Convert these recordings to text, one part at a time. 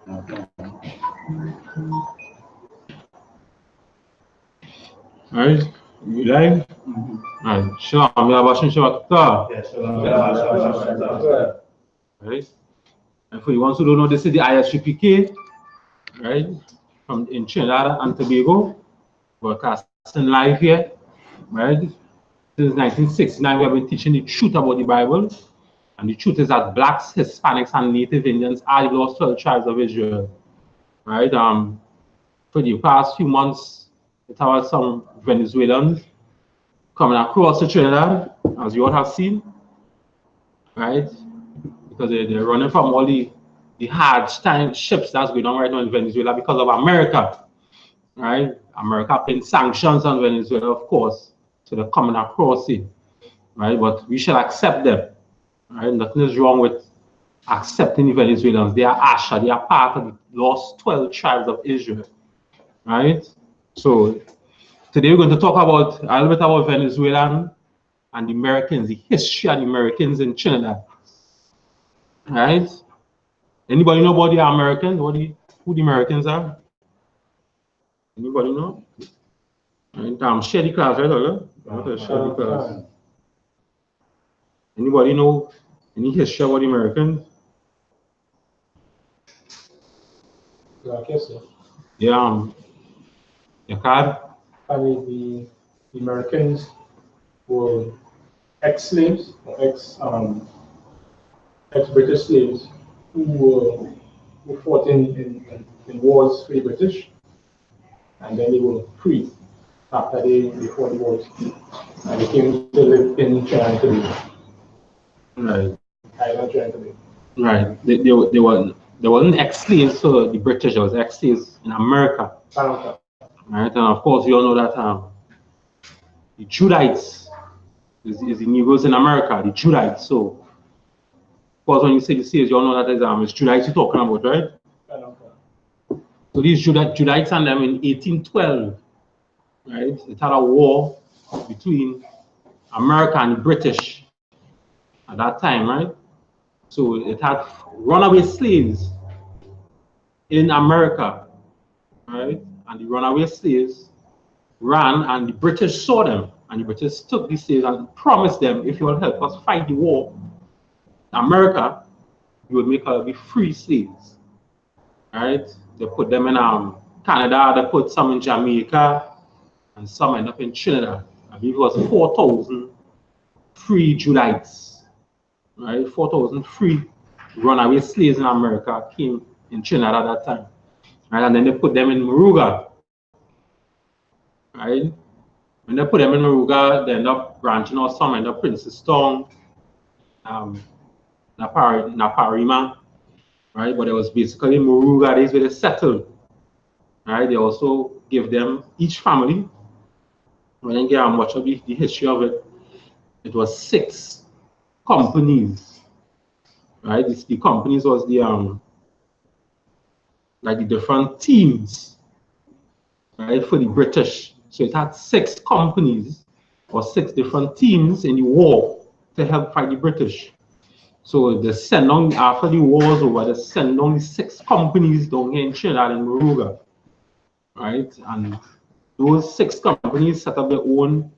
Alright, you live? Alright, Shalom, Yabashim Shabbat. Right? And for you ones who don't know, this is the I.S.U.P.K, right? From in Trinidad and Tobago, broadcasting live here, right? Since 1969, we have been teaching the truth about the Bible. And the truth is that blacks, Hispanics, and Native Indians are the lost 12 tribes of Israel. Right? For the past few months, it was some Venezuelans coming across to Trinidad, as you all have seen, right? Because they're running from all the hard time ships that's going on right now in Venezuela because of America, right? America putting sanctions on Venezuela, of course, so they're coming across it, right? But we shall accept them, right? Nothing is wrong with accepting the Venezuelans. They are Asha, they are part of the lost 12 tribes of Israel, right? So today we're going to talk about a little bit about Venezuelan and the Americans, the history of the Americans in Trinidad, right? Anybody know about the Americans? Who the Americans are? Anybody know? Right, share the class, right? Share the class. Anybody know any history about the Americans? Yeah, your card? I mean, the Americans were ex-slaves, or ex-British slaves who fought in wars for the British, and then they were free after they fought the wars, and they came to live in Trinidad today. Right. Island Trinidad today. Right. They weren't ex-slaves for the British, there was ex-slaves in America. Right, and of course, we all know that the Judites is the Negroes in America, the Judites. So, of course, when you say the slaves, you all know that it's Judites you're talking about, right? So these Judites and them in 1812, right? It had a war between America and the British at that time, right? So it had runaway slaves in America, right? And the runaway slaves ran, and the British saw them, and the British took these slaves and promised them, if you will help us fight the war in America, you would make us be free slaves, right? They put them in Canada, they put some in Jamaica, and some end up in Trinidad. I believe it was 4,000 free Judites, right? 4,000 free runaway slaves in America came in Trinidad at that time, right? And then they put them in Moruga, right? When they put them in Moruga, they end up branching out, some end up Princestown, Naparima, right? But it was basically Moruga, days where they settled, right? They also give them, each family, when you get much of the history of it, it was 6 companies, right? The companies was the like the different teams, right, for the British. So it had 6 companies or 6 different teams in the war to help fight the British. So they send on, after the war was over, they send on the 6 companies down here in Trinidad and Moruga, right? And those 6 companies set up their own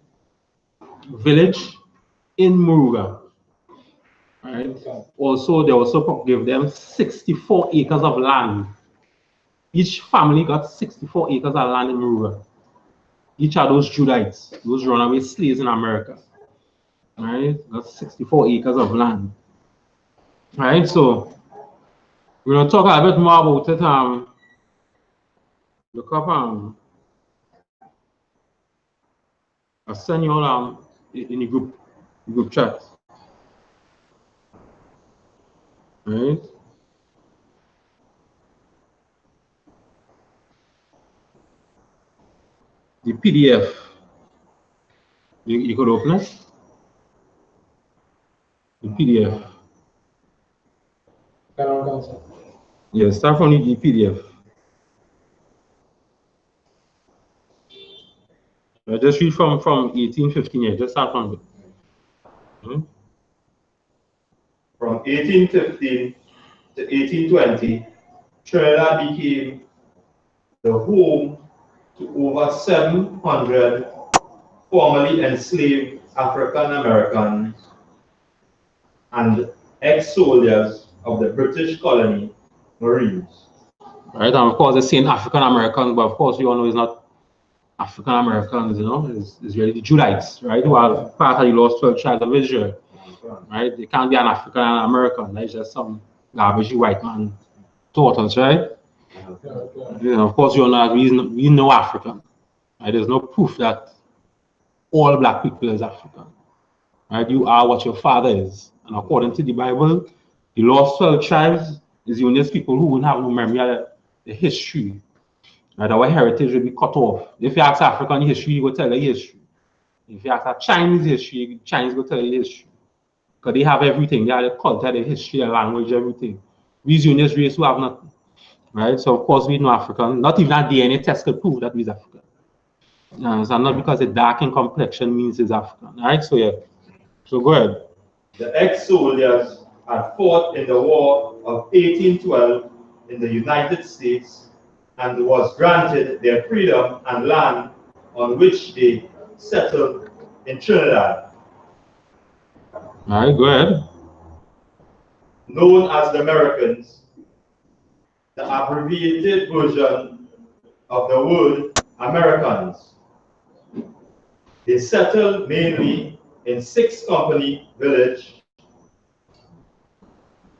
village in Moruga, right? Also, they also give them 64 acres of land. Each family got 64 acres of land in Moruga. Each of those Judites, those runaway slaves in America, right? Got 64 acres of land. Right, so we're gonna talk a bit more about it. Look up I'll send you all in the group chat. Right? The PDF. You could open it. The PDF. Yeah, start from the PDF. Just read from 1815 here. Just start from it. From 1815 to 1820, Trinidad became the home to over 700 formerly enslaved African Americans and ex-soldiers of the British colony Marines. Right, and of course they're saying African Americans, but of course you all know it's not African Americans, you know, it's really the Judites, right, who are part of the lost 12 tribes of Israel. Right, they can't be an African American, that's just some garbage white man taught us, right? You know, of course you all know that we know African. Right? There's no proof that all black people is African. Right? You are what your father is. And according to the Bible, the lost 12 tribes is the only people who won't have no memory of the history. Right? Our heritage will be cut off. If you ask African history, you go tell the history. If you ask a Chinese history, Chinese go tell the history. Because they have everything. They have the culture, the history, the language, everything. We're the only race who have nothing. Right? So of course we know African. Not even a DNA test could prove that we're African. So not because it's dark in complexion means it's African. Right? So yeah. So go ahead. The ex-soldiers had fought in the War of 1812 in the United States and was granted their freedom and land on which they settled in Trinidad. All right, go ahead. Known as the Americans, the abbreviated version of the word Americans. They settled mainly in 6 Company Village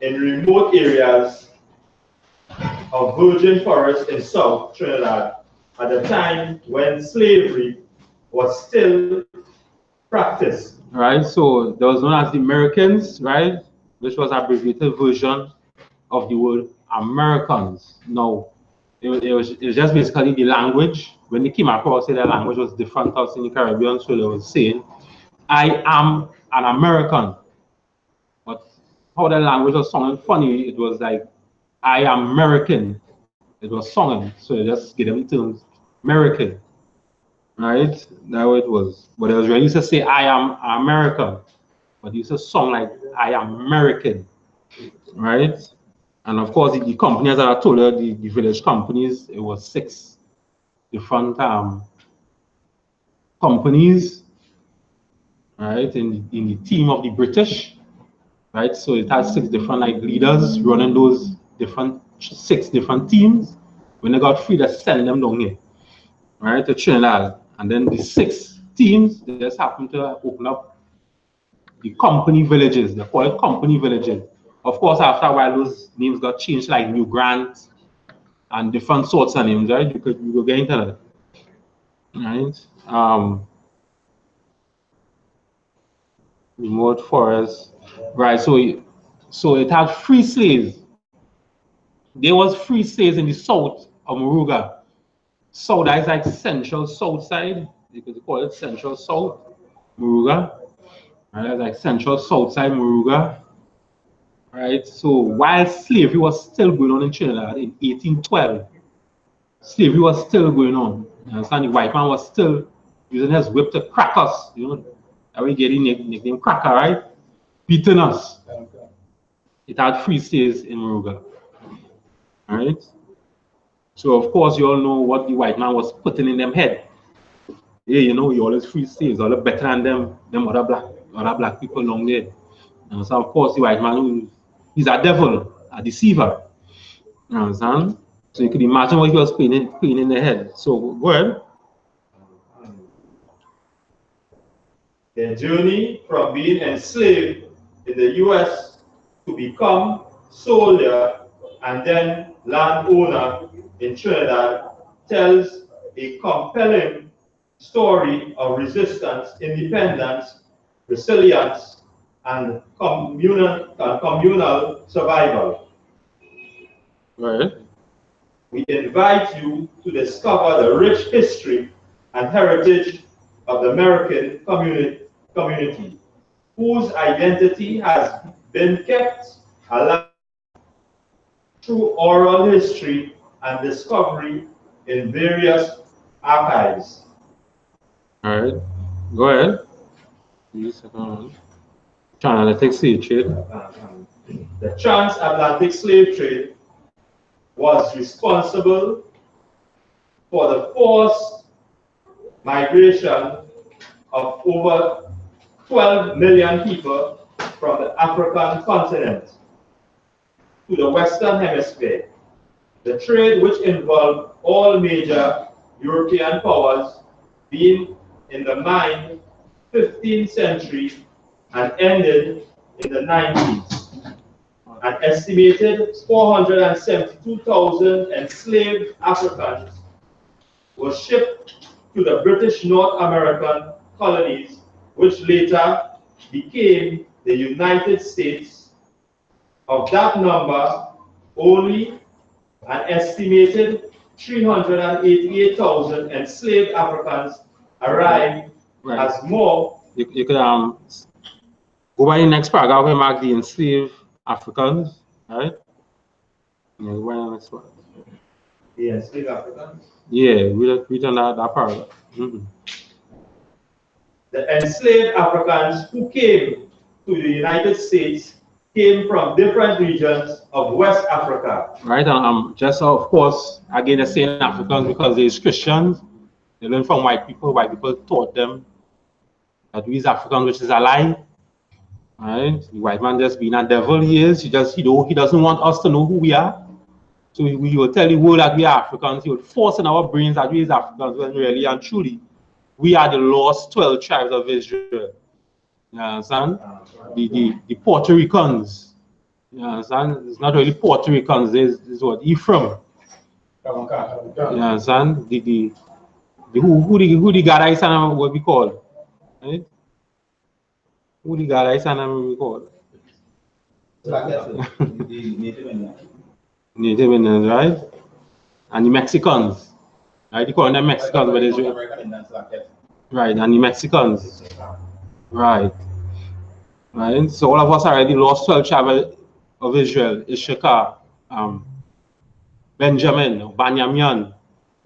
in remote areas of virgin forest in South Trinidad at a time when slavery was still practiced. Right, so there was known as the Americans, right, which was abbreviated version of the word Americans. Now, it was just basically the language. When they came across, the language was different us in the Caribbean, so they were saying, I am an American. But how the language was sounding funny, it was like, I am American. It was sung, so they just gave them the terms American. Right? That's how it was. But it was really used to say, I am American. But it used to song like, I am American. Right? And of course, the companies that I told you, the village companies, it was 6 different companies, right, in the team of the British. Right? So it has 6 different like leaders running those 6 different teams. When they got free, they send them down here, right, to Trinidad. And then the 6 teams, they just happen to open up the company villages. They call it company villages. Of course, after a while, those names got changed, like New Grant and different sorts of names, right? You could get into that, right? Remote forest, right? So it had free slaves. There was free slaves in the south of Moruga. So that is like central south side. You could call it central south Moruga. Right? That's like central south side Moruga. Right? So while slavery was still going on in Trinidad in 1812, slavery was still going on. You understand? The white man was still using his whip to crack us. You know, that we get the nickname cracker, right? Beating us. It had free slaves in Moruga. Right? So of course you all know what the white man was putting in them head. Yeah, you know, you always free slaves, all better than them other black people along there. And so of course the white man, he's a devil, a deceiver. You understand? So you could imagine what he was putting in the head. So go ahead. Their journey from being enslaved in the US to become soldier and then landowner in Trinidad tells a compelling story of resistance, independence, resilience, and communal survival. Right. We invite you to discover the rich history and heritage of the American community, whose identity has been kept alive through oral history and discovery in various archives. All right. Go ahead. Transatlantic slave trade. The transatlantic slave trade was responsible for the forced migration of over 12 million people from the African continent to the Western Hemisphere. The trade, which involved all major European powers, being in the 15th century and ended in the 90s. An estimated 472,000 enslaved Africans were shipped to the British North American colonies, which later became the United States. Of that number, only an estimated 388,000 enslaved Africans arrived as more. You could go by the next paragraph where mark the enslaved Africans, right? Yeah, go by the next one. The enslaved Africans? Yeah, read on that paragraph. The enslaved Africans who came to the United States came from different regions of West Africa. Right, and just of course, again, they're saying Africans because they're Christians. They learn from white people. White people taught them that we is Africans, which is a lie. Right? The white man just being a devil. He doesn't want us to know who we are. So we will tell the world that we are Africans. He will force in our brains that we is Africans, when really and truly we are the lost 12 tribes of Israel. You understand? The Puerto Ricans. You understand? It's not really Puerto Ricans. It's what Ephraim. You understand? Who the God I will be called? Right? Who the God I will be called? Native Indians, right? And the Mexicans. Right? You call them Mexicans, but Israel. Right, and the Mexicans. Right. Right. So all of us already lost 12 tribes of Israel. I.S.U.P.K, Benjamin, Banyamin.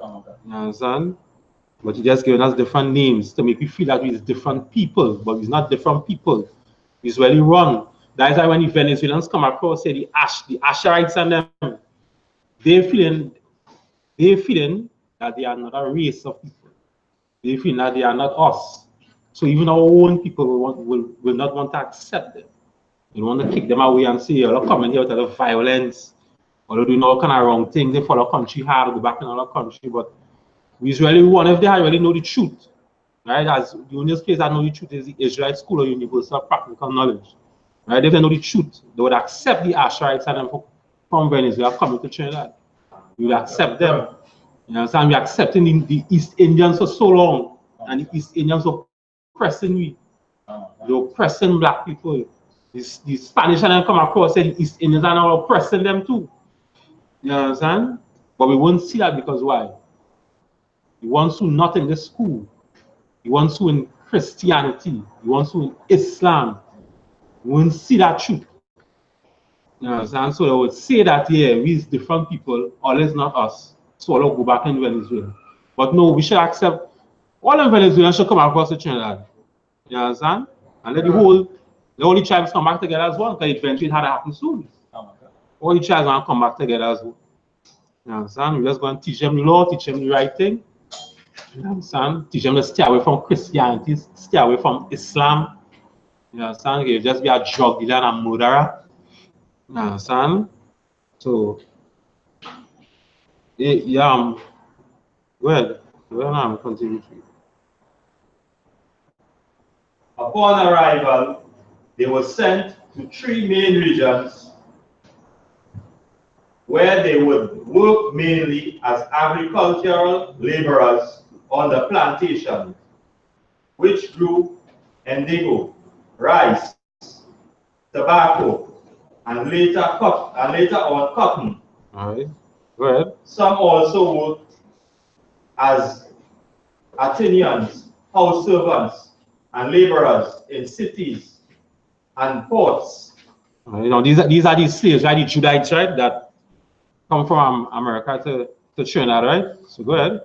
You understand? But he just given us different names to make we feel that we're different people, but we're not different people. It's really wrong. That is why when the Venezuelans come across, say the Asherites and them, they're feeling that they are not a race of people. They feel that they are not us. So even our own people will not want to accept them. You want to kick them away and say, you're coming here with the violence, or they're doing all kind of wrong things. They follow country hard, go back in another country. But we Israeli one, if they really know the truth, right? As the only place that know the truth is the Israelite School or Universal Practical Knowledge. Right? If they know the truth, they would accept the Asherites and them from Venezuela coming to Trinidad. We will accept them. You understand? We're accepting the East Indians for so long, and the East Indians were oppressing we. They were oppressing black people. The Spanish and them come across and the East Indians are now oppressing them too. You understand? But we won't see that because why? We want to not in the school. We want to in Christianity. We want to in Islam. We won't see that truth. You understand? So they would say that, yeah, we is different people, always not us. So I'll go back in Venezuela. But no, we should accept all of Venezuelans should come across the Trinidad. You understand? And let the only tribes come back together as one, because eventually it had to happen soon. All the tribes want to come back together as one. You understand? We're just going to teach them the law, teach them the right thing. You understand? Teach them to stay away from Christianity, stay away from Islam. You understand? You just be a drug dealer and a murderer. You understand? So, yeah, well, I'm continuing. Upon arrival, they were sent to 3 main regions where they would work mainly as agricultural laborers on the plantation, which grew indigo, rice, tobacco, and later on cotton. All right. Go ahead. Some also worked as Athenians, house servants, and laborers in cities and ports. You know, these are these slaves, right? The Judahites, right? That come from America to Trinidad, right? So go ahead.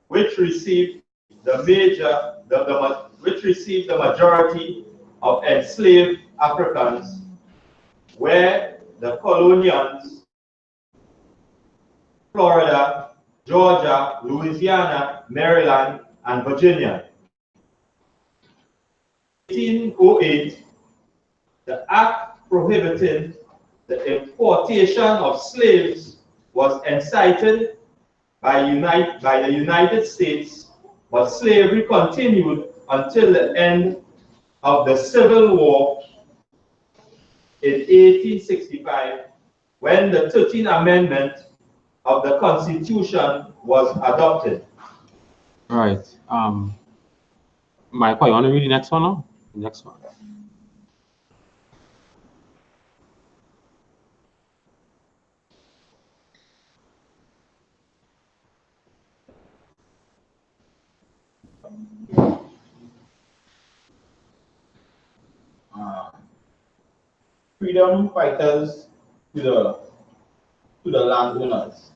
Which received the majority of enslaved Africans, where the colonials Florida, Georgia, Louisiana, Maryland, and Virginia. 1808, the act prohibiting the importation of slaves was incited by the United States, but slavery continued until the end of the Civil War in 1865, when the 13th Amendment of the Constitution was adopted. All right. Michael, you want to read the next one now? The next one. Freedom fighters to the landowners.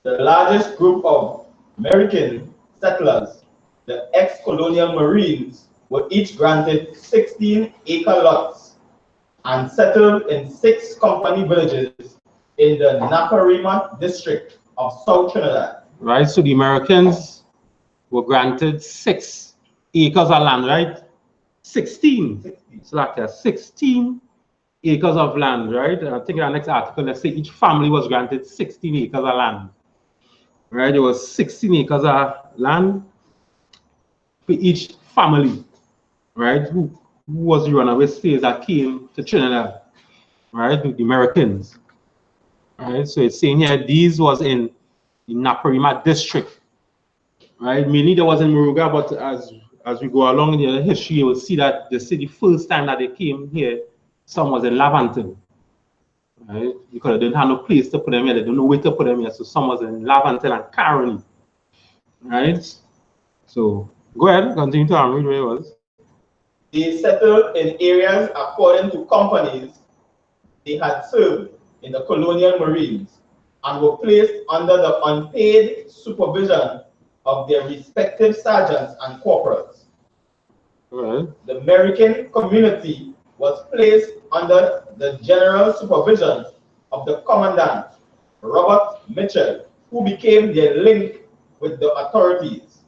The largest group of American settlers, the ex-colonial Marines, were each granted 16-acre lots and settled in 6 company villages in the Naparima district of South Trinidad. Right, so the Americans were granted 6 acres of land, right? 16. So that's 16 acres of land, right? I think in our next article, let's say each family was granted 16 acres of land. Right, there was 16 acres of land for each family, right? Who was the runaway slaves that came to Trinidad, right? The Americans, right? So it's saying here these was in the Naparima district, right? Mainly there was in Moruga, but as we go along in the history, you will see that the first time that they came here, some was in Lavanton, right? Because they didn't have no place to put them here, they don't know where to put them here, so some was in Lavanton and Caroni, right? So go ahead, continue to read where it was. They settled in areas according to companies they had served in the colonial Marines and were placed under the unpaid supervision of their respective sergeants and corporals. Right. The American community was placed under the general supervision of the commandant, Robert Mitchell, who became their link with the authorities.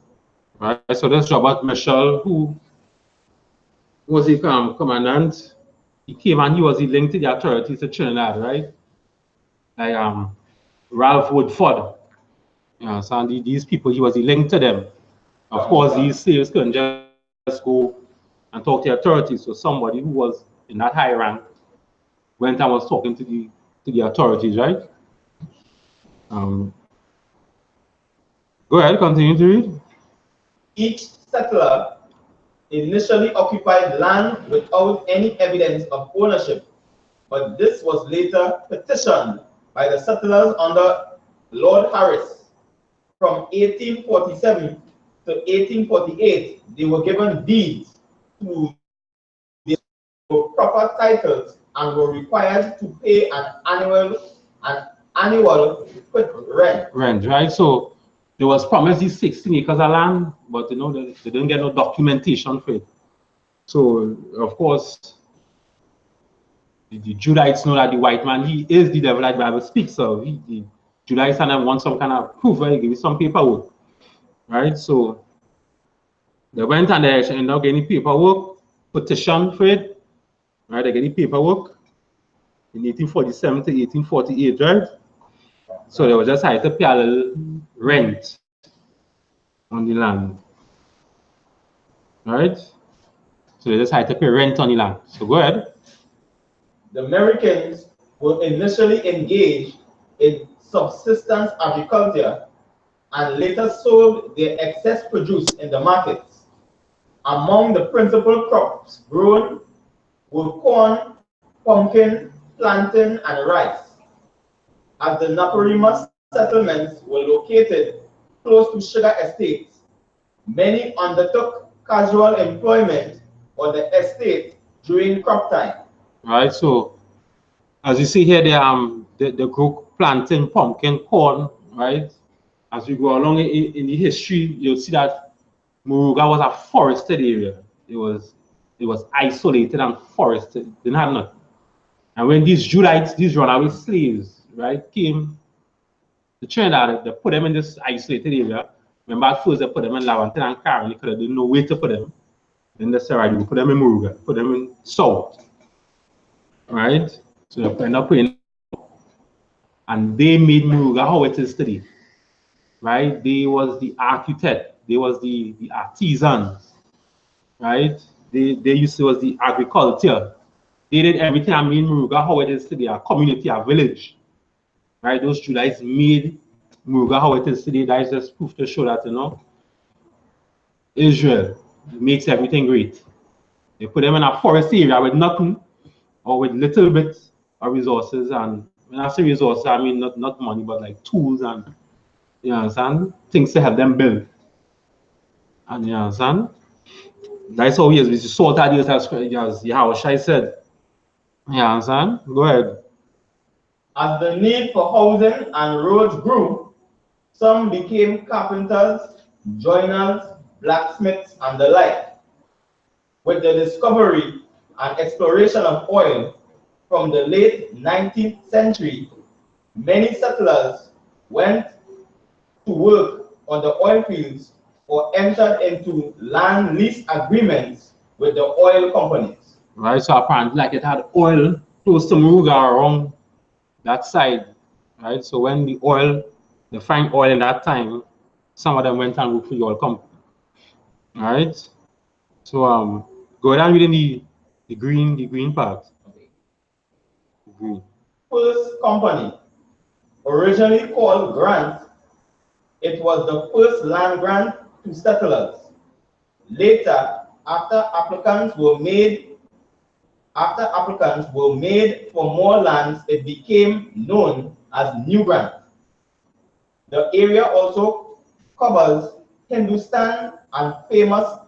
Right. So this Robert Mitchell, who was the commandant, he came and he was the link to the authorities of Trinidad, right? Like Ralph Woodford. Yeah, so these people, he was the link to them. Of course, these slaves couldn't just go and talk to the authorities. So somebody who was in that high rank went and was talking to the authorities, right? Go ahead, continue to read. Each settler initially occupied land without any evidence of ownership, but this was later petitioned by the settlers under Lord Harris. From 1847 to 1848, they were given deeds to the proper titles and were required to pay an annual rent. Right? So there was promised these 16 acres of land, but you know they didn't get no documentation for it. So of course, the Judahites know that the white man, he is the devil like the Bible speaks. So the Judahites and them want some kind of proof, right? Give me some paperwork, right? So they went and they ended up getting paperwork, petition for it, right? They get the paperwork in 1847 to 1848, right? So they were just had to pay a little rent on the land, right? So they just had to pay rent on the land. So go ahead. The Americans were initially engaged in subsistence agriculture and later sold their excess produce in the markets. Among the principal crops grown were corn, pumpkin, plantain, and rice. As the Naparima settlements were located close to sugar estates, many undertook casual employment on the estate during crop time. Right, so as you see here, the group planting pumpkin, corn, right? As we go along in the history, you'll see that Moruga was a forested area. It was isolated and forested. It didn't have nothing. And when these Judites, these runaway slaves, right, came The Trinidad, they put them in this isolated area. Remember at first they put them in Lavantin and Karen because they didn't know where to put them. Then they said, right, we put them in Moruga, put them in South. Right? So they end up putting, and they made Moruga how it is today. Right? They was the architect, they was the artisans. Right? They used to was the agriculture. They did everything. I mean Moruga how it is today, a community, a village. Right? Those Julites made Moruga how it is today. That is just proof to show that, you know, Israel makes everything great. They put them in a forest area with nothing or with little bit of resources. And when I say resources, I mean not money, but like tools and, you understand, things to help them build. And you understand? That's how he is. We saw that as Yahushua said. You understand? Go ahead. As the need for housing and roads grew, some became carpenters, joiners, blacksmiths, and the like. With the discovery and exploration of oil from the late 19th century, many settlers went to work on the oil fields or entered into land lease agreements with the oil companies. Right, so apparently like it had oil close to Moruga around that side. Right, so when the oil, they find oil in that time, some of them went and worked for the oil company. Alright. So go down within the green part. Okay. Green. First company, originally called grant, it was the first land grant to settlers. Later, after applicants were made for more lands, it became known as New Grant. The area also covers Hindustan and famous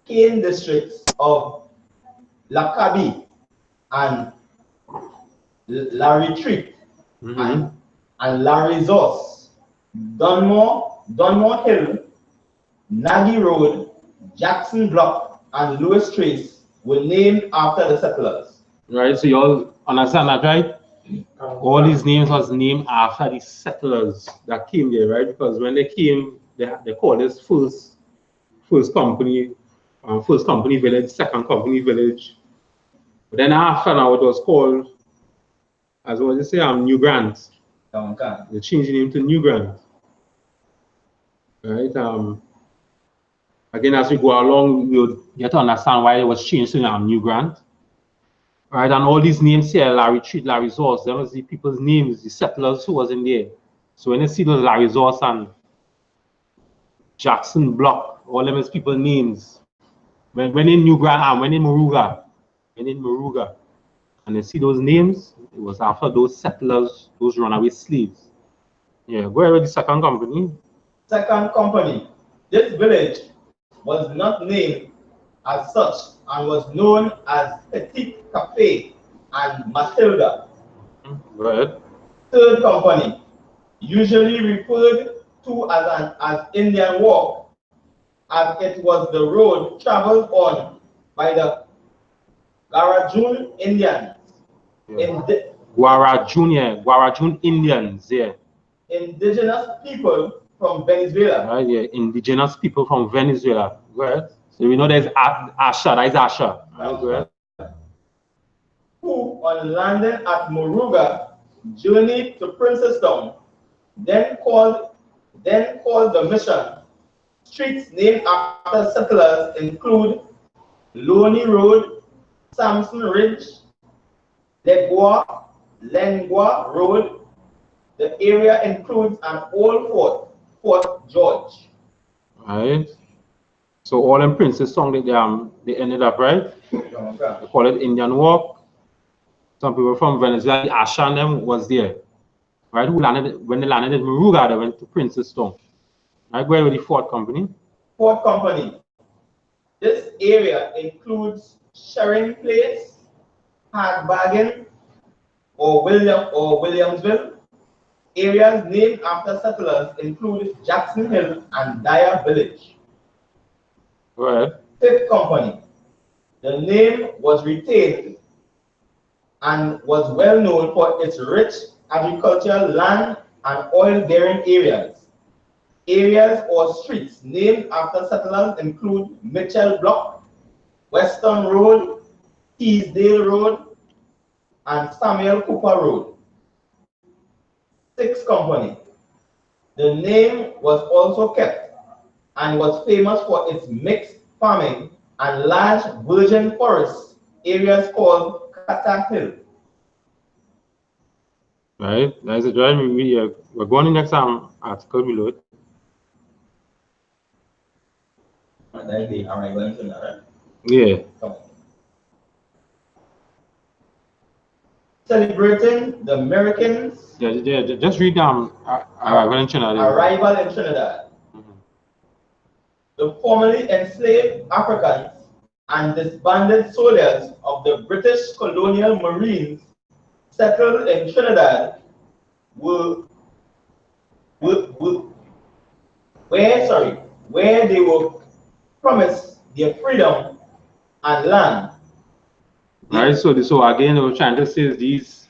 cane districts of Lakabi and Laritreat and Larizos, Dunmore Hill, Nagy Road, Jackson Block, and Lewis Trace were named after the settlers. Right, so you all understand that, right? All these names was named after the settlers that came there, right? Because when they came, they called this first company village, second company village. But then after now it was called, as what they say, New Grant. They changed the name to New Grant. Right? Again, as we go along, we'll get to understand why it was changed to New Grant. Right, and all these names here, Larry Treat, Larry Source, them was the people's names, the settlers who was in there. So when you see those Larry Source and Jackson Block, all them is people's names. When in New Grant and when in Moruga, and you see those names, it was after those settlers, those runaway slaves. Yeah, go ahead with the second company. Second company. This village was not named as such and was known as TITHES and Matilda. Go ahead. Third company, usually referred to as Indian Walk, as it was the road traveled on by the Garajun Indians. Yeah. Guarajun Indians, yeah. Indigenous people from Venezuela. Right, yeah, indigenous people from Venezuela. Go ahead. So we know there's Asha, that is Asha. Right, go ahead. Who, on landing at Moruga, journeyed to Princestown, then called the mission. Streets named after settlers include Loney Road, Samson Ridge, Lengua Road. The area includes an old fort, Fort George. Right. So all in Princestown, they ended up, right? They call it Indian Walk. Some people from Venezuela, the Asha and them was there. Right? Who landed when they landed in Moruga, they went to Princestown. Right? Where were the Fort Company? Fort Company. This area includes Sharing Place, Hardbargain, or Williamsville. Areas named after settlers include Jackson Hill and Dyer Village. Go ahead. Fifth Company. The name was retained and was well known for its rich agricultural land and oil-bearing areas. Areas or streets named after settlers include Mitchell Block, Western Road, Teesdale Road, and Samuel Cooper Road. 6 Company. The name was also kept and was famous for its mixed farming and large virgin forest areas called Cata Hill. Right, that's it, right? We're going to the next article below it. That's the arrival in Trinidad, right? Yeah. Celebrating the Americans' Yeah, just read arrival in Trinidad. Arrival in Trinidad. The formerly enslaved Africans and disbanded soldiers of the British colonial marines settled in Trinidad where they were promised their freedom and land. Right, so again, we're trying to say these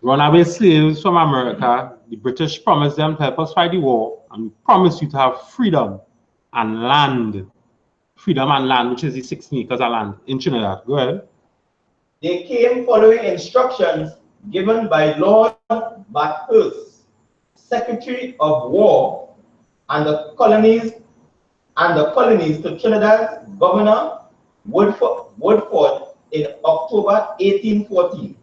runaway slaves from America, the British promised them to help us fight the war, and we promise you to have freedom and land. Freedom and land, which is the 16 acres of land in Trinidad. Go ahead. They came following instructions given by Lord Bathurst, Secretary of War, and the colonies to Trinidad's Governor Woodford in October 1814.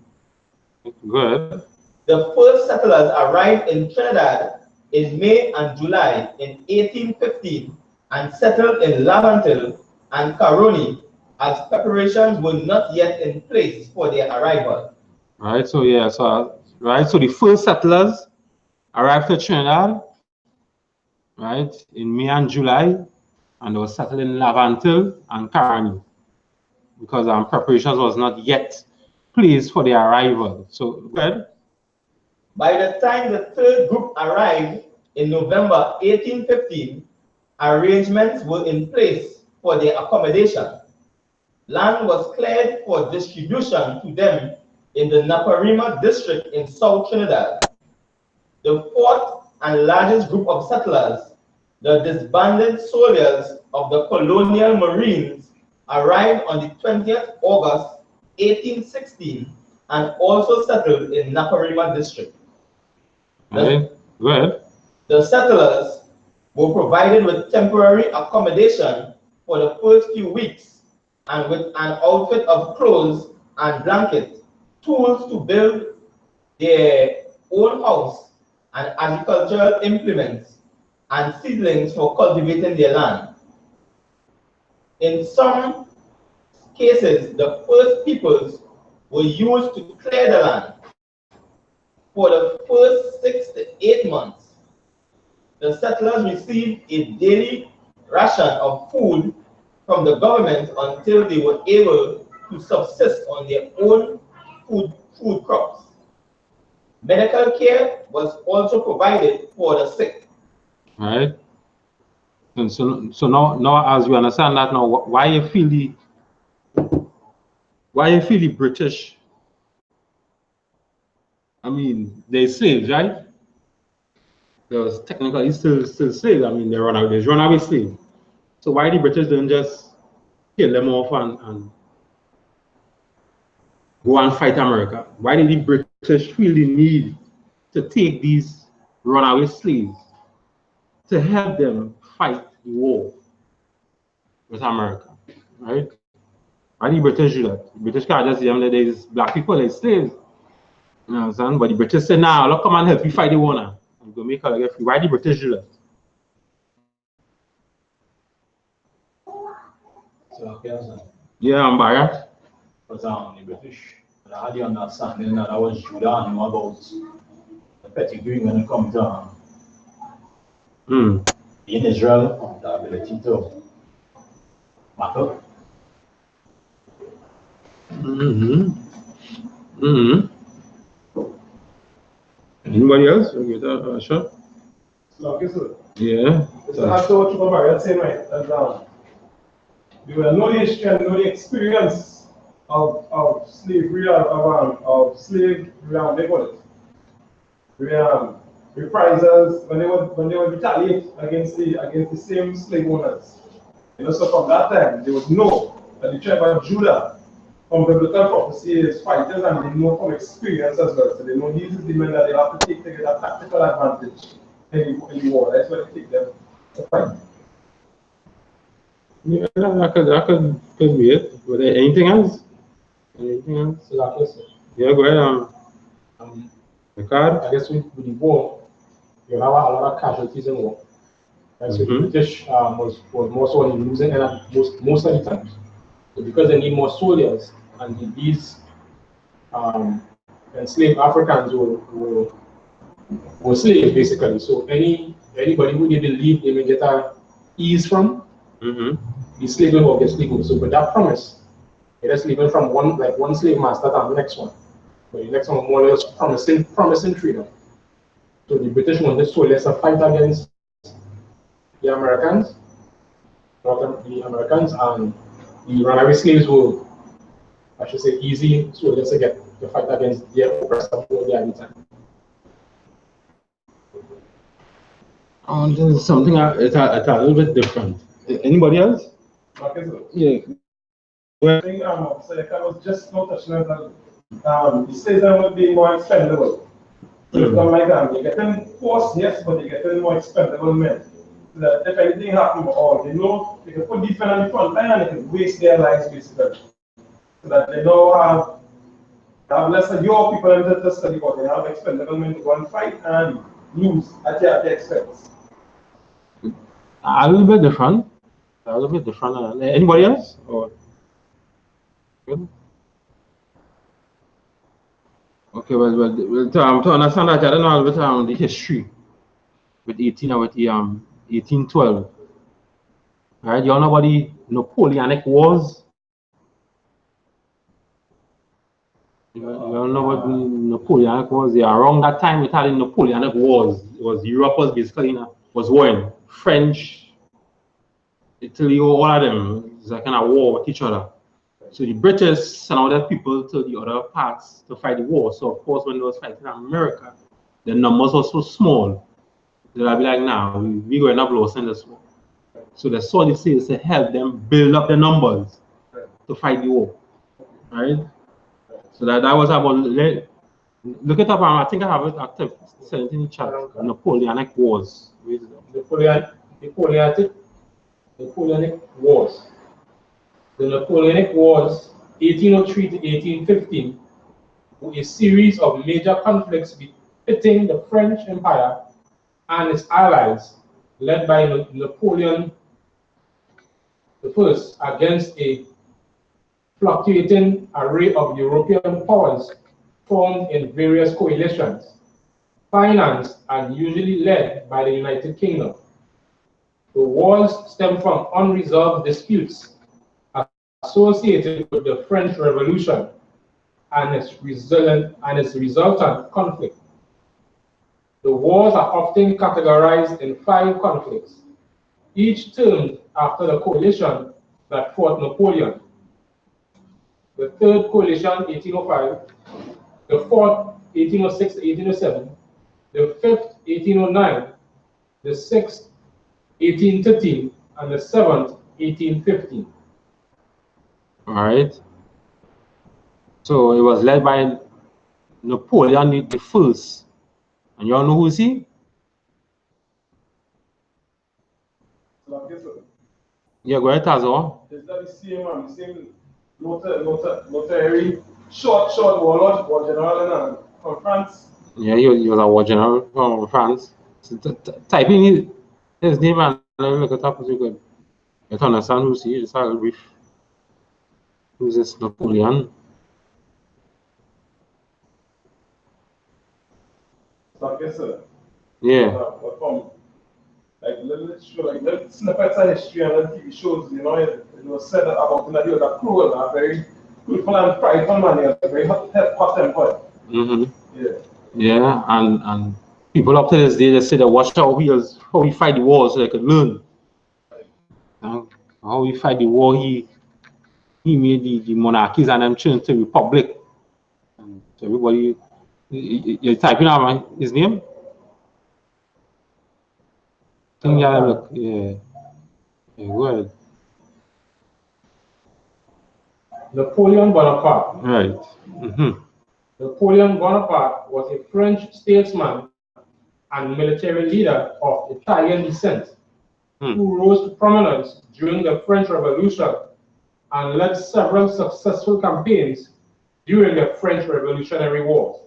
Good. The first settlers arrived in Trinidad in May and July in 1815 and settled in Lavantil and Caroni as preparations were not yet in place for their arrival. Right, so yeah, so the first settlers arrived to Trinidad, right, in May and July, and they were settled in Lavantil and Caroni because preparations was not yet placed for their arrival. So good. By the time the third group arrived in November 1815, arrangements were in place for their accommodation. Land was cleared for distribution to them in the Naparima district in South Trinidad. The fourth and largest group of settlers, the disbanded soldiers of the colonial marines, arrived on the 20th August 1816 and also settled in Naparima district. The settlers were provided with temporary accommodation for the first few weeks and with an outfit of clothes and blankets, tools to build their own house, and agricultural implements and seedlings for cultivating their land. In some cases, the first peoples were used to clear the land. For the first 6 to 8 months, the settlers received a daily ration of food from the government until they were able to subsist on their own food crops. Medical care was also provided for the sick. Right. And so now as you understand that now, why you feel the British, I mean, they're slaves, right? Because technically still slaves. I mean, there's runaway slaves. So why the British don't just kill them off and go and fight America? Why did the British feel the need to take these runaway slaves to help them fight the war with America, right? Why did the British do that? The British can't just say that there's black people as slaves. You know what I'm saying? But the British say, nah, look, come and help you fight the war now. I'm going to make her get free. Why did the British do that? So, yes, Yeah, I'm biased. but the British, I had the understanding that I was Judah and about the pedigree when it comes to in Israel, the ability to matter. Anybody else? Okay, sure. Okay, sir. Yeah. So after what you were saying, right, that we will know the history and know the experience of slavery, of slavery, they call it. reprisals when they would retaliate against the same slave owners. You know, so from that time they would know that the tribe of Judah from biblical prophecy is fighters, and they know from experience as well. So they know these are the men that they have to take to get a tactical advantage in the war. That's why they take them to fight. Yeah, that could be it. But anything else? Anything else? So that is it. Yeah, go ahead. Ricardo? I guess with the war, you have a lot of casualties in war. And so the British was more so losing and most of the times. So because they need more soldiers, and these enslaved Africans were slaves basically. So anybody who they believe they may get a ease from, the slave will get slavery. So with that promise, it is leaving from one slave master to the next one. But the next one more or less promising freedom. So the British wanted soldiers to fight against the Americans, and the runaway slaves were, I should say, easy soldiers to get to fight against their oppressor for the time. There's something it's a little bit different. Anybody else? Yeah. I think so I was just not touching on that. The slaves would be more expendable. So it's not like you're getting force, yes, but you're getting more expendable men. So that if anything happens at all, they know they can put these men on the front line and they can waste their lives basically. So that they know have less than your people enter the study, but they have expendable men to go and fight and lose at their expense. A little bit different. A little bit different. Anybody else? Or good? Okay, well, to understand that, I don't know a little bit the history with 1812. Right? You all know about the Napoleonic Wars? You all know what the Napoleonic Wars? Yeah, around that time we had the Napoleonic Wars. It was Europe was basically was warring. French, Italy, all of them. It's a kind of war with each other. So the British sent other people to the other parts to fight the war. So of course when they was fighting in America, the numbers were so small. They'll be like, nah, we're going to have lost in this war. So they saw the sales to help them build up the numbers to fight the war. Right? So that was about, look it up, I think I have it active, sent in the chat. Napoleonic Wars. Napoleonic Wars. The Napoleonic Wars, 1803 to 1815, were a series of major conflicts pitting the French Empire and its allies, led by Napoleon I against a fluctuating array of European powers formed in various coalitions, financed and usually led by the United Kingdom. The wars stem from unresolved disputes associated with the French Revolution and its resultant conflict. The wars are often categorized in 5 conflicts, each termed after the coalition that fought Napoleon. The third coalition, 1805, the fourth, 1806 to 1807, the fifth, 1809, the sixth, 1813, and the seventh, 1815. All right. So it was led by Napoleon the First. And you all know who's he? Yeah, go ahead, Tazo. Is that the same military short warlord, war general from France? Yeah, he was a war general from France. So type in his name and look it up so you could get understand who's he. Just a brief. Who's this Napoleon? Yeah. Like little snippets of history and little TV shows, you know, it was said about him that he was a cruel, a very cruel and prideful man, he was a very hot-tempered. Yeah, and people up to this day they say that watch how he fight the war so they could learn. How he fight the war, he made the monarchies and them change to republic. And everybody, you're typing out his name? think yeah, look, yeah. Go ahead. Napoleon Bonaparte. Right. Napoleon Bonaparte was a French statesman and military leader of Italian descent who rose to prominence during the French Revolution and led several successful campaigns during the French Revolutionary Wars.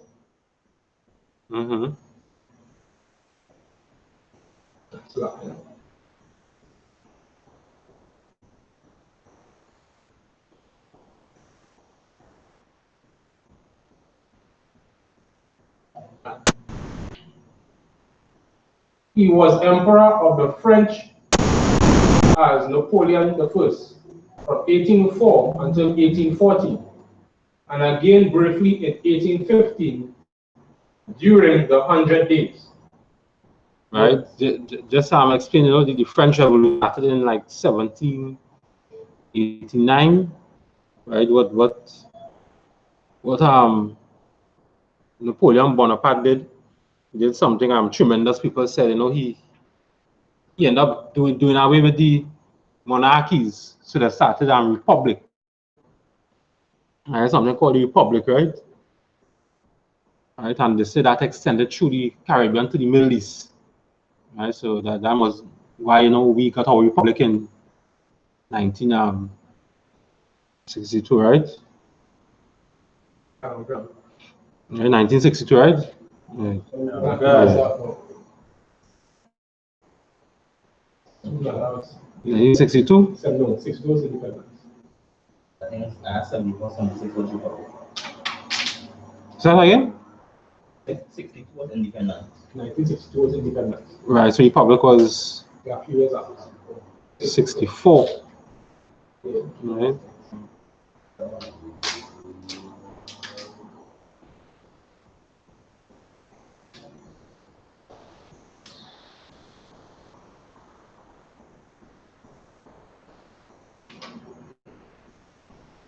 He was Emperor of the French as Napoleon I from 1804 until 1840, and again briefly in 1815 during the 100 Days. Right. Just explaining, you know, the French Revolution started in like 1789. Right. What Napoleon Bonaparte did. He did something tremendous. People said, you know, he ended up doing away with the monarchies, so they started a republic. Right, something called the republic, right? Right, and they say that extended through the Caribbean to the Middle East. Right, so that was why, you know, we got our republic in 1962, right? 1962, right? Yeah. 1962? 62 was independence. I think it's 74, 76 was republic. Say that again? 62 was independence. 1962 was independence. Right, so republic was Yeah, a few years after. 64. Right.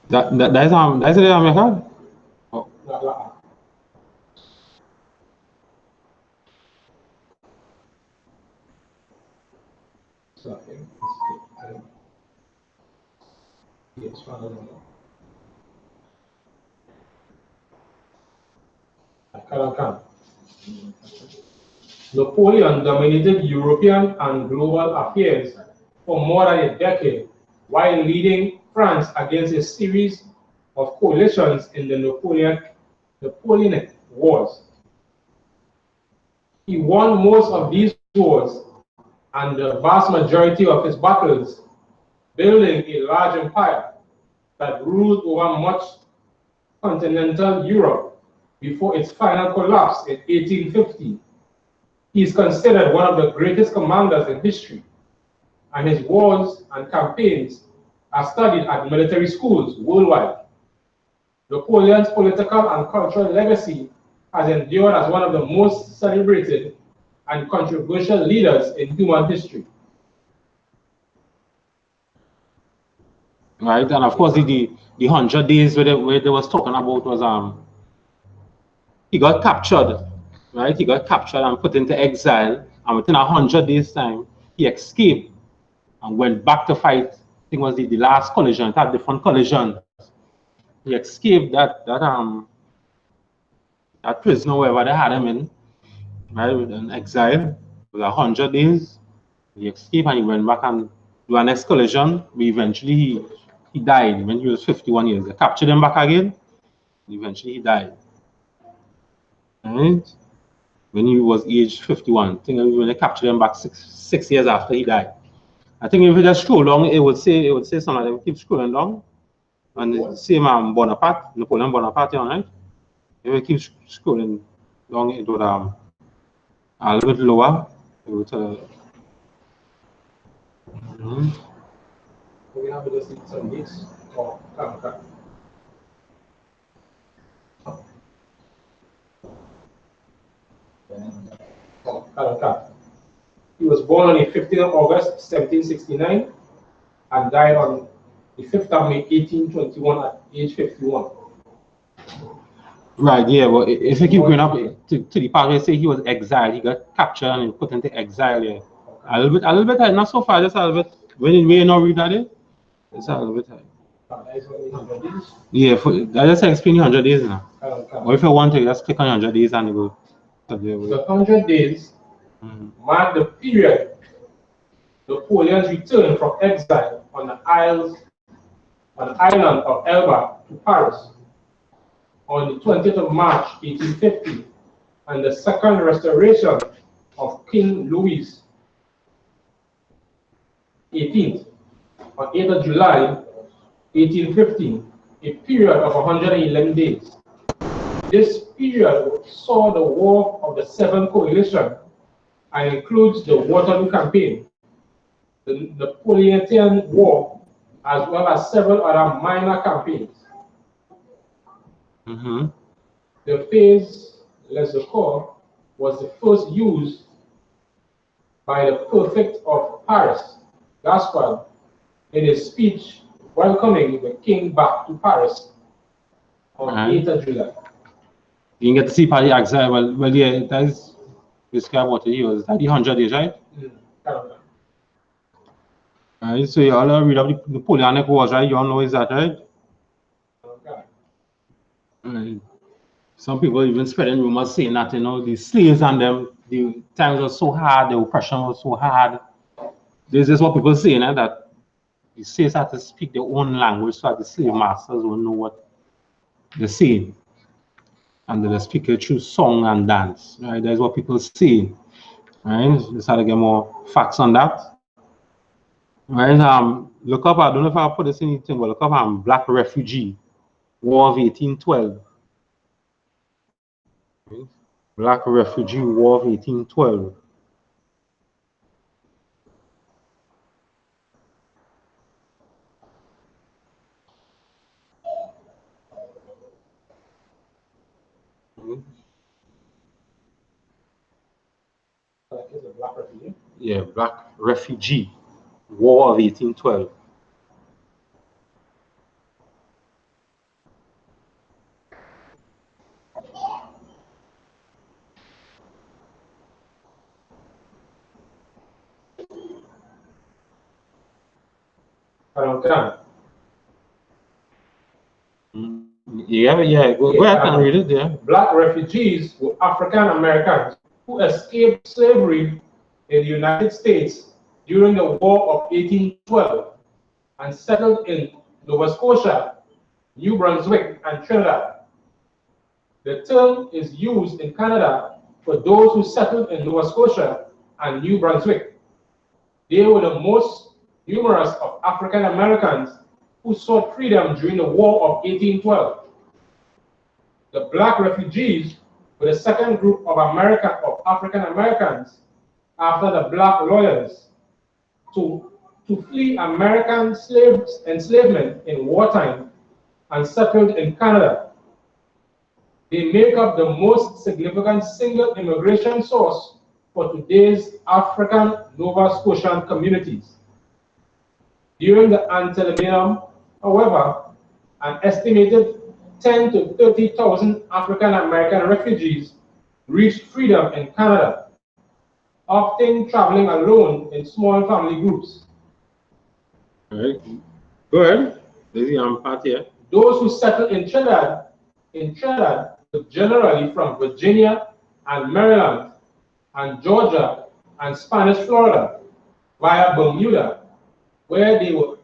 That's it, America? Oh. Napoleon dominated European and global affairs for more than a decade while leading France against a series of coalitions in the Napoleonic Wars. He won most of these wars and the vast majority of his battles, building a large empire that ruled over much continental Europe before its final collapse in 1850. He is considered one of the greatest commanders in history, and his wars and campaigns are studied at military schools worldwide. Napoleon's political and cultural legacy has endured as one of the most celebrated and controversial leaders in human history. Right, and of course the 100 days where they was talking about was he got captured, right? He got captured and put into exile, and within 100 days time he escaped and went back to fight. I think it was the last collision. It had different collisions. He escaped that prison, wherever they had him in, right? In exile. It was 100 days. He escaped and he went back and do an next collision. But eventually he died when he was 51 years. They captured him back again. Eventually he died. Right? When he was aged 51. I think when they captured him back six years after he died. I think if you just scroll along, it would say something like that. Keep scrolling down. And the same Bonaparte, Napoleon Bonaparte, right? If you keep scrolling down, it would a little bit lower. It would We have just some dates or He was born on the 15th of August 1769 and died on the 5th of May 1821 at age 51. Right, yeah, but if you keep going up to the part where say he was exiled, he got captured and put into exile, yeah. A little bit high, not so far, just a little bit. When you not read that, it's a little bit high. That is only 100 days. Yeah, I just explained 100 days now. Okay. Or if you want to, just click on 100 days and you go. The 100 days mark the period Napoleon's return from exile on the island of Elba to Paris on the 20th of March 1850, and the second restoration of King Louis XVIII on 8th of July 1815, a period of 111 days. This period saw the War of the Seven Coalition and includes the Waterloo Campaign, the Napoleonic War, as well as several other minor campaigns. The phase Les Accords was the first used by the Prefect of Paris, Gaspard, in his speech welcoming the king back to Paris on 8th of July. You can get to see part of the exile. Well, yeah, that is basically what it was. That 100 days, right? Right, so you all read up the Napoleonic Wars, right? You all know is that, right? Right. Some people even spreading rumors saying that, you know, the slaves and them, the times were so hard, the oppression was so hard. This is what people say, that the slaves had to speak their own language so that the slave masters will know what they're saying. And they speak it through song and dance, right? That's what people say, right? Let's try to get more facts on that. Right, look up, I don't know if I put this in anything, but look up Black Refugee, War of 1812. Okay. Black Refugee, War of 1812. Black refugee? Yeah, Black Refugee, War of 1812. Yeah, go ahead and read it there. Black refugees were African Americans who escaped slavery in the United States during the War of 1812 and settled in Nova Scotia, New Brunswick, and Trinidad. The term is used in Canada for those who settled in Nova Scotia and New Brunswick. They were the most numerous of African Americans who sought freedom during the War of 1812. The Black refugees were the second group of African Americans after the Black lawyers to flee American enslavement in wartime and settled in Canada. They make up the most significant single immigration source for today's African Nova Scotian communities. During the antebellum, however, an estimated 10 to 30,000 African American refugees reached freedom in Canada, often traveling alone in small family groups. All right, go ahead. There's the part here. Those who settled in Trinidad were generally from Virginia and Maryland and Georgia and Spanish Florida via Bermuda, where they were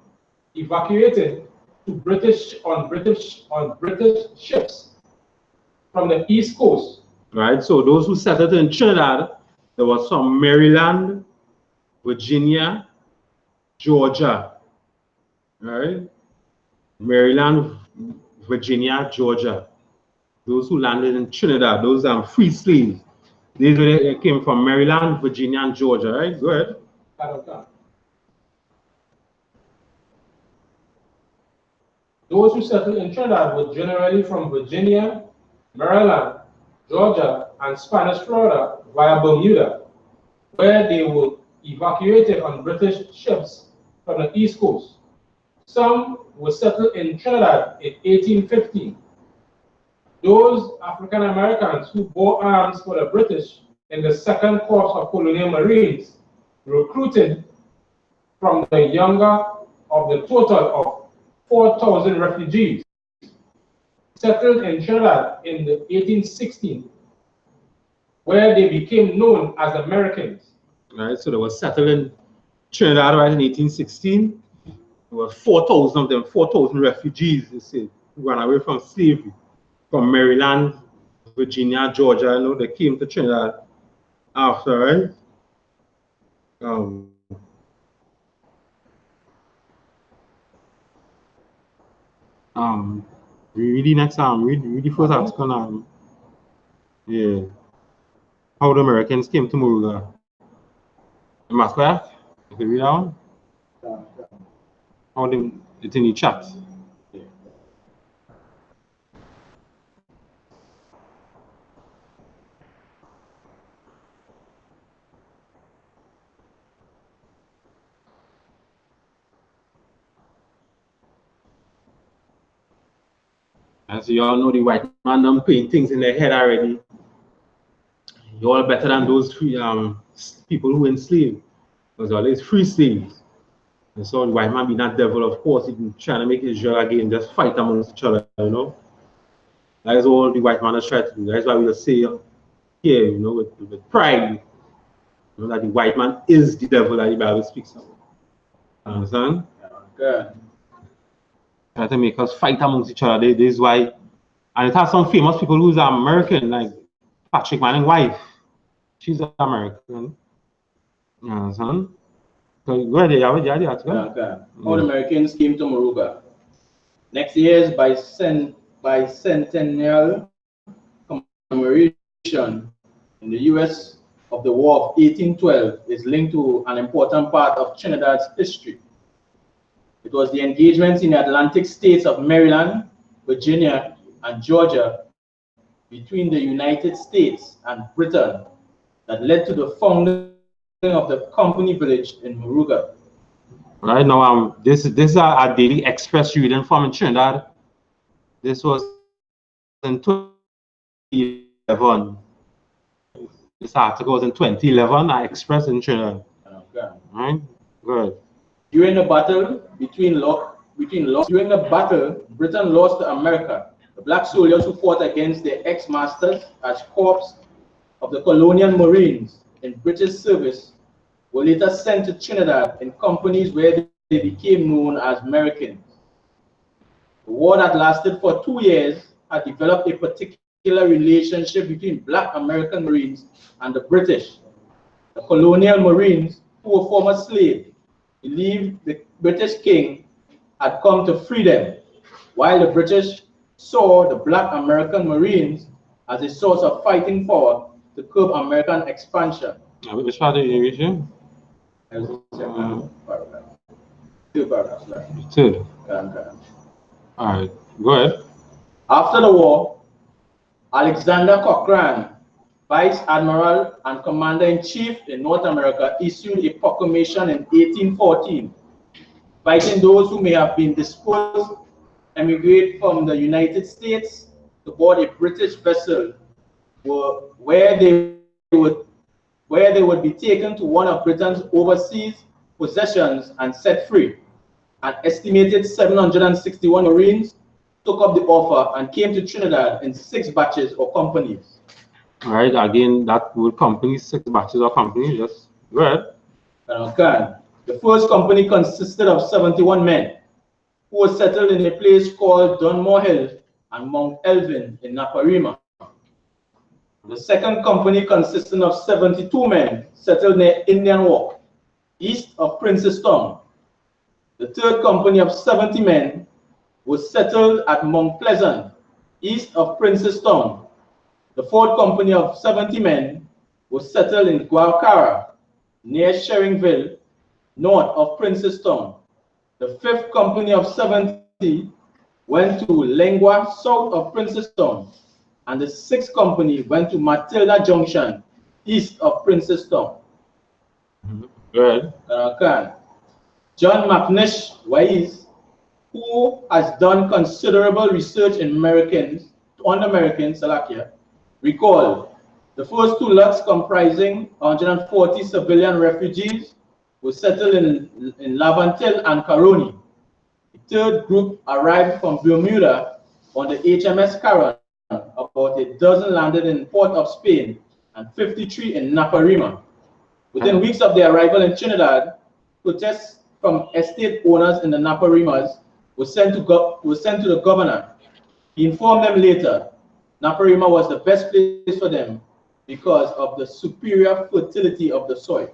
evacuated to British ships from the East Coast. Right, so those who settled in Trinidad, there was from Maryland, Virginia, Georgia. Right, Maryland, Virginia, Georgia. Those who landed in Trinidad, those are free slaves. They came from Maryland, Virginia, and Georgia. Right, go ahead. Those who settled in Trinidad were generally from Virginia, Maryland, Georgia, and Spanish Florida via Bermuda, where they were evacuated on British ships from the East Coast. Some were settled in Trinidad in 1815. Those African Americans who bore arms for the British in the Second Corps of Colonial Marines recruited from the younger of the total of 4,000 refugees settled in Trinidad in the 1816, where they became known as Americans. Right, so they were settled in Trinidad right in 1816. There were 4,000 of them, 4,000 refugees, you see, who ran away from slavery, from Maryland, Virginia, Georgia. You know, they came to Trinidad after, right? Read the next read the first article. Yeah. How the Americans came to Moruga. Am I correct? If you read that one? How they, it's in the chat. As you all know, the white man done paint things in their head already. You're all better than those free, people who enslaved. Because always free slaves. And so the white man being that devil, of course, he been trying to make Israel again just fight amongst each other, you know. That is all the white man has tried to do. That's why we just say here, you know, with pride, you know, that the white man is the devil that the Bible speaks of. Understand? Okay. Try to make us fight amongst each other. This is why, and it has some famous people who's American, like Patrick Manning's wife. She's American. You understand? So where they are, Okay. How the Americans came to Moruga. Next year's bicentennial commemoration in the U.S. of the War of 1812 is linked to an important part of Trinidad's history. It was the engagements in the Atlantic states of Maryland, Virginia, and Georgia between the United States and Britain that led to the founding of the company village in Moruga. Right now, this is a Daily Express reading from Trinidad. This was in 2011. This article was in 2011. I expressed in Trinidad. Okay. Right? Good. During the battle Britain lost to America. The black soldiers who fought against their ex-masters as corps of the colonial Marines in British service were later sent to Trinidad in companies where they became known as Americans. The war that lasted for 2 years had developed a particular relationship between black American Marines and the British. The colonial Marines, who were former slaves, believed the British king had come to free them, while the British saw the black American Marines as a source of fighting power to curb American expansion. Which part did you read? Two paragraphs left. Two. All right, go ahead. After the war, Alexander Cochrane, Vice Admiral and Commander-in-Chief in North America, issued a proclamation in 1814, inviting those who may have been disposed to emigrate from the United States to board a British vessel where they would be taken to one of Britain's overseas possessions and set free. An estimated 761 Marines took up the offer and came to Trinidad in 6 batches or companies. All right, again, that would company, 6 batches or companies, just go ahead. Okay. The first company consisted of 71 men who were settled in a place called Dunmore Hill and Mount Elvin in Naparima. The second company consisted of 72 men settled near Indian Walk, east of Princestown. The third company of 70 men was settled at Mount Pleasant, east of Princestown. The fourth company of 70 men was settled in Guacara, near Sherringville, north of Princestown. The fifth company of 70 went to Lengua, south of Princestown, and the sixth company went to Matilda Junction, east of Princestown. Good. John McNish Wise, who has done considerable research in Americans, recalled The first two lots, comprising 140 civilian refugees, were settled in Lavantil and Caroni. The third group arrived from Bermuda on the HMS Caron. About a dozen landed in Port of Spain and 53 in Naparima. Within weeks of their arrival in Trinidad, protests from estate owners in the Naparimas were sent to the governor. He informed them later Naparima was the best place for them because of the superior fertility of the soil.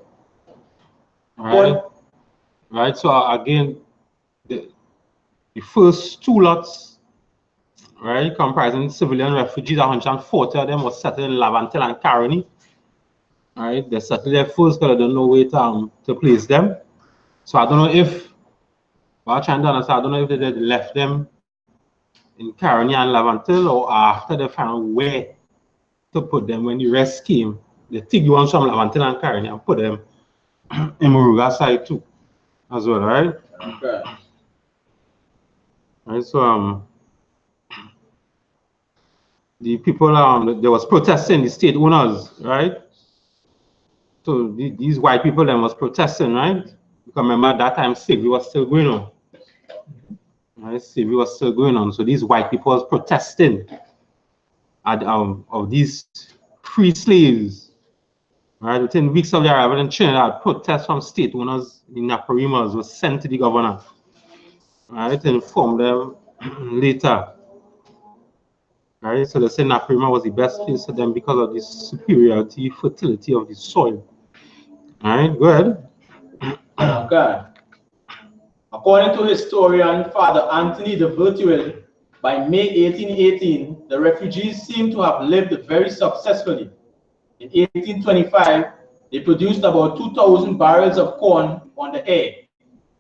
Right. So again, the first two lots, right, comprising civilian refugees, 140 of them was settled in Lavantil and Caroni. Right, they settled there first because they don't know where to place them. So I don't know if, what I'm trying to understand, I don't know if they left them in Caroni and Lavantil, or after they found where to put them when the rest came. They take the ones from Lavantil and Caroni and put them in Moruga side too, as well, right? Okay. Right, so the people there was protesting, the state owners, right? So these white people then was protesting, right? Because remember at that time slavery was still going on. Right? Slavery was still going on. So these white people was protesting at of these free slaves. Right? Within weeks of their arrival in Trinidad, protests from state owners in Naparimas was sent to the governor. Right? To inform them later. Right? So they said Naparima was the best place for them because of the superiority, fertility of the soil. All right, go ahead. Okay. According to historian Father Anthony de Vertuil, by May 1818, the refugees seem to have lived very successfully. In 1825, they produced about 2,000 barrels of corn on the air,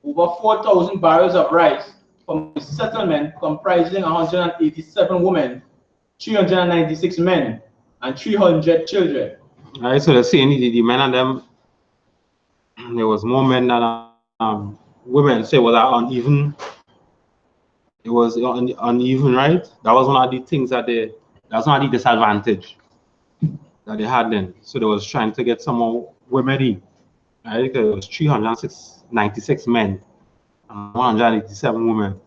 over 4,000 barrels of rice from a settlement comprising 187 women, 396 men, and 300 children. All right, so they're saying the men and them, there was more men than women, so it was uneven. It was uneven, right? That was one of the things that's one of the disadvantage that they had then. So they was trying to get some more women in. Right? Because it was 396 men and 187 women.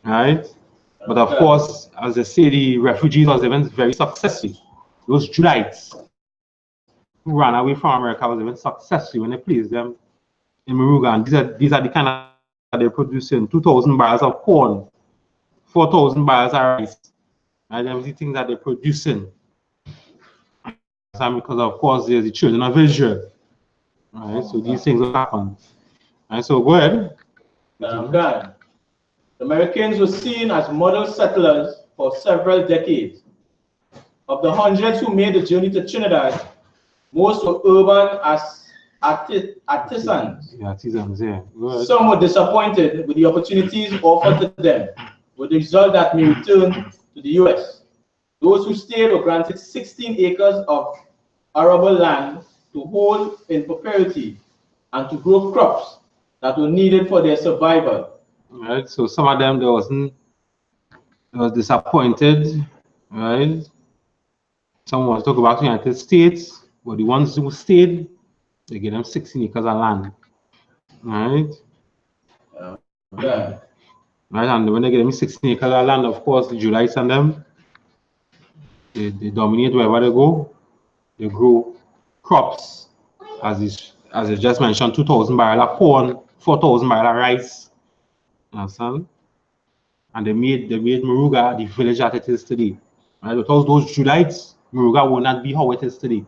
Right? But of course, as they say, the refugees was even very successful. Those Judites who ran away from America was even successful when they placed them in Moruga. And these are the kind of they're producing 2,000 barrels of corn, 4,000 barrels of rice. And them the things that they're producing. Because of course there's the children of Israel. Right? So these things will happen. Right? So go ahead. Okay. The Americans were seen as model settlers for several decades. Of the hundreds who made the journey to Trinidad, most were urban as artisans. Yeah, artisans, yeah. Some were disappointed with the opportunities offered to them, with the result that may return to the U.S. Those who stayed were granted 16 acres of arable land to hold in perpetuity and to grow crops that were needed for their survival. Right, so some of them they was disappointed, right? Some was talking about the United States, but the ones who stayed, they gave them 16 acres of land. Right? Yeah. Right, and when they get them 16 acres of land, of course, the Judites and them, they dominate wherever they go. They grow crops, as I just mentioned, 2,000 barrels of corn, 4,000 barrels of rice. You understand? And they made Moruga the village that it is today. Right? Without those Judites, Moruga would not be how it is today.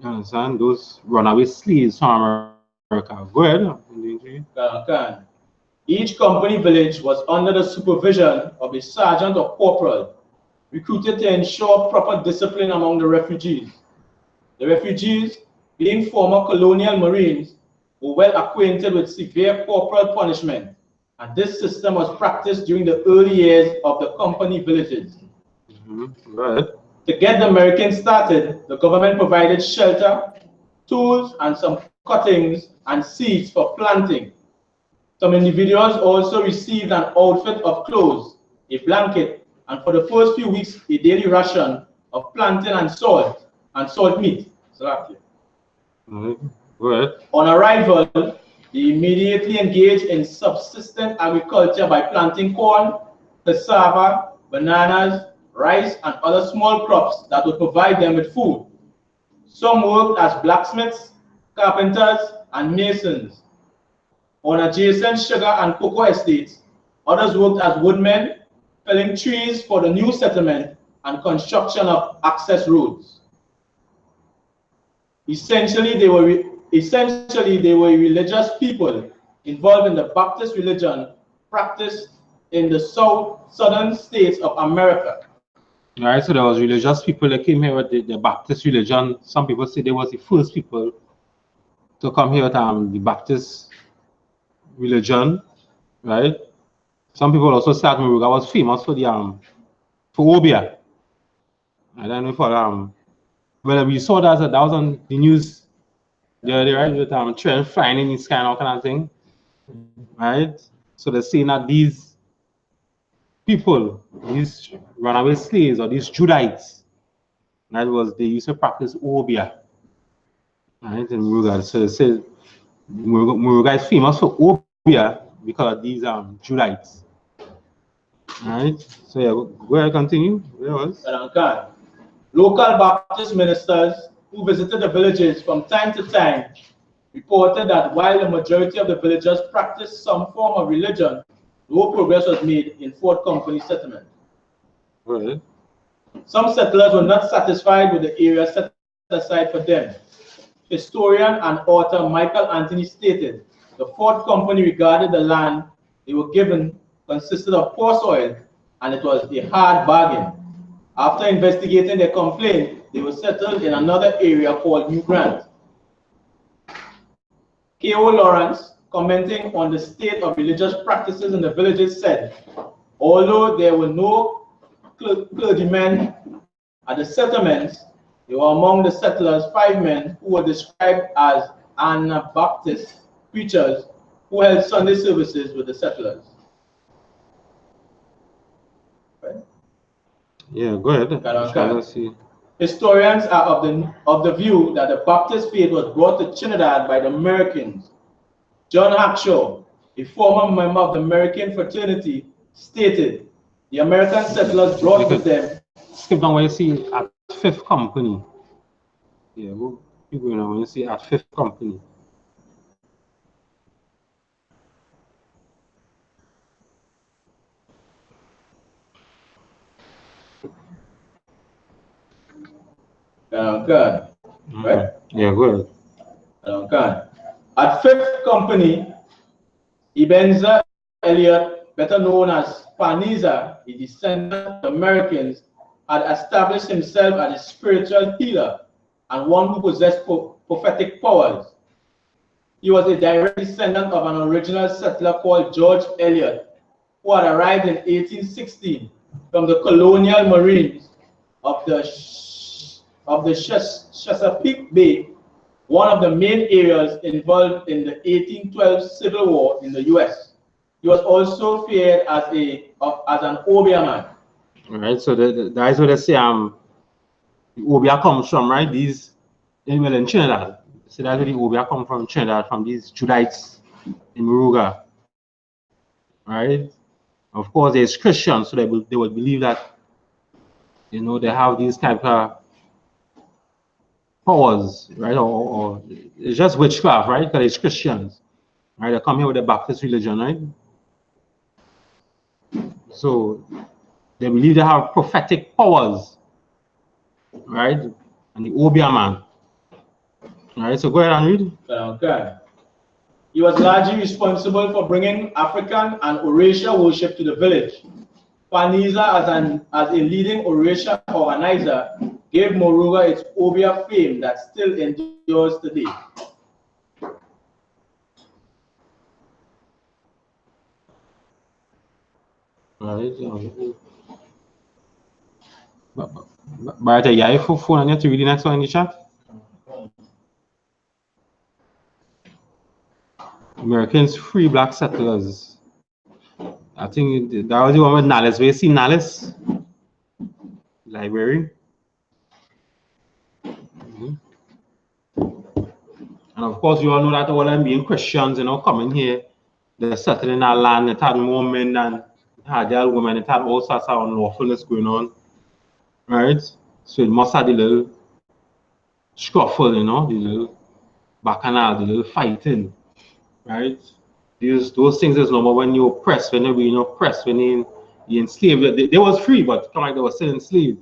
You understand? Those runaway slaves from America. Go ahead. Each company village was under the supervision of a sergeant or corporal, recruited to ensure proper discipline among the refugees. The refugees, being former colonial Marines, were well acquainted with severe corporal punishment, and this system was practiced during the early years of the company villages. Right. To get the Americans started, the government provided shelter, tools, and some cuttings and seeds for planting. Some individuals also received an outfit of clothes, a blanket, and for the first few weeks, a daily ration of plantain and salt meat. So Good. on arrival, they immediately engaged in subsistence agriculture by planting corn, cassava, bananas, rice, and other small crops that would provide them with food. Some worked as blacksmiths, carpenters, and masons. On adjacent sugar and cocoa estates, others worked as woodmen, felling trees for the new settlement and construction of access roads. Essentially, they were religious people involved in the Baptist religion practiced in the southern states of America. All right, so there was religious people that came here with the Baptist religion. Some people say they was the first people to come here with the Baptist religion, right? Some people also said Moruga was famous for the for obia. I don't know for well, we saw that was on the news the other day, right? With Trent finding this kind of thing, right? So they're saying that these people, these runaway slaves or these Judites, that was they used to practice obia, right? In Moruga. So they said Moruga is famous for obia because of these Judites. Right. So yeah, go ahead, continue. Where was? Local Baptist ministers who visited the villages from time to time reported that while the majority of the villagers practiced some form of religion, no progress was made in Fort Company settlement. Right. Some settlers were not satisfied with the area set aside for them. Historian and author Michael Anthony stated the Fort Company regarded the land they were given consisted of poor soil and it was a hard bargain. After investigating their complaint, they were settled in another area called New Grant. K.O. Lawrence, commenting on the state of religious practices in the villages, said, although there were no clergymen at the settlements, there were among the settlers 5 men who were described as Anabaptist preachers who held Sunday services with the settlers. Yeah, go ahead. Historians are of the view that the Baptist faith was brought to Trinidad by the Americans. John Hackshaw, a former member of the American fraternity, stated the American settlers brought with them. Skip down where you see at 5th Company. Yeah, you go now when you see at 5th Company. Good. Right? Yeah, good. Okay. At 5th Company, Ebenezer Elliott, better known as Paniza, a descendant of the Americans, had established himself as a spiritual healer and one who possessed prophetic powers. He was a direct descendant of an original settler called George Elliott, who had arrived in 1816 from the colonial marines of the Chesapeake Bay, one of the main areas involved in the 1812 Civil War in the U.S. He was also feared as an obia man. All right, so that's what they say. The obia comes from, right? These in Trinidad. So that's where the obia come from, Trinidad, from these Judites in Moruga. Right? Of course, there's Christians, so they would believe that, you know, they have these type of powers, right? Or it's just witchcraft, right? Because it's Christians, right? They come here with the Baptist religion, right? So they believe they have prophetic powers, right? And the obia man. All right, so go ahead and read. Okay. He was largely responsible for bringing African and Orisha worship to the village. Paniza, as a leading Orisha organizer, gave Moruga its obia fame that still endures today. Right. But you have your phone and you have to read the next one in the chat. Americans free black settlers. I think that was the one with Nallis. Where you see Nallis? Library. And of course, you all know that all them being Christians, you know, coming here, they're settling in our land, it had more men than had their women, it had all sorts of unlawfulness going on, right? So it must have the little scuffle, you know, the little bacchanal, the little fighting, right? Those things is normal when you're oppressed, when you're oppressed, when you're enslaved. They was free, but come like they were still enslaved.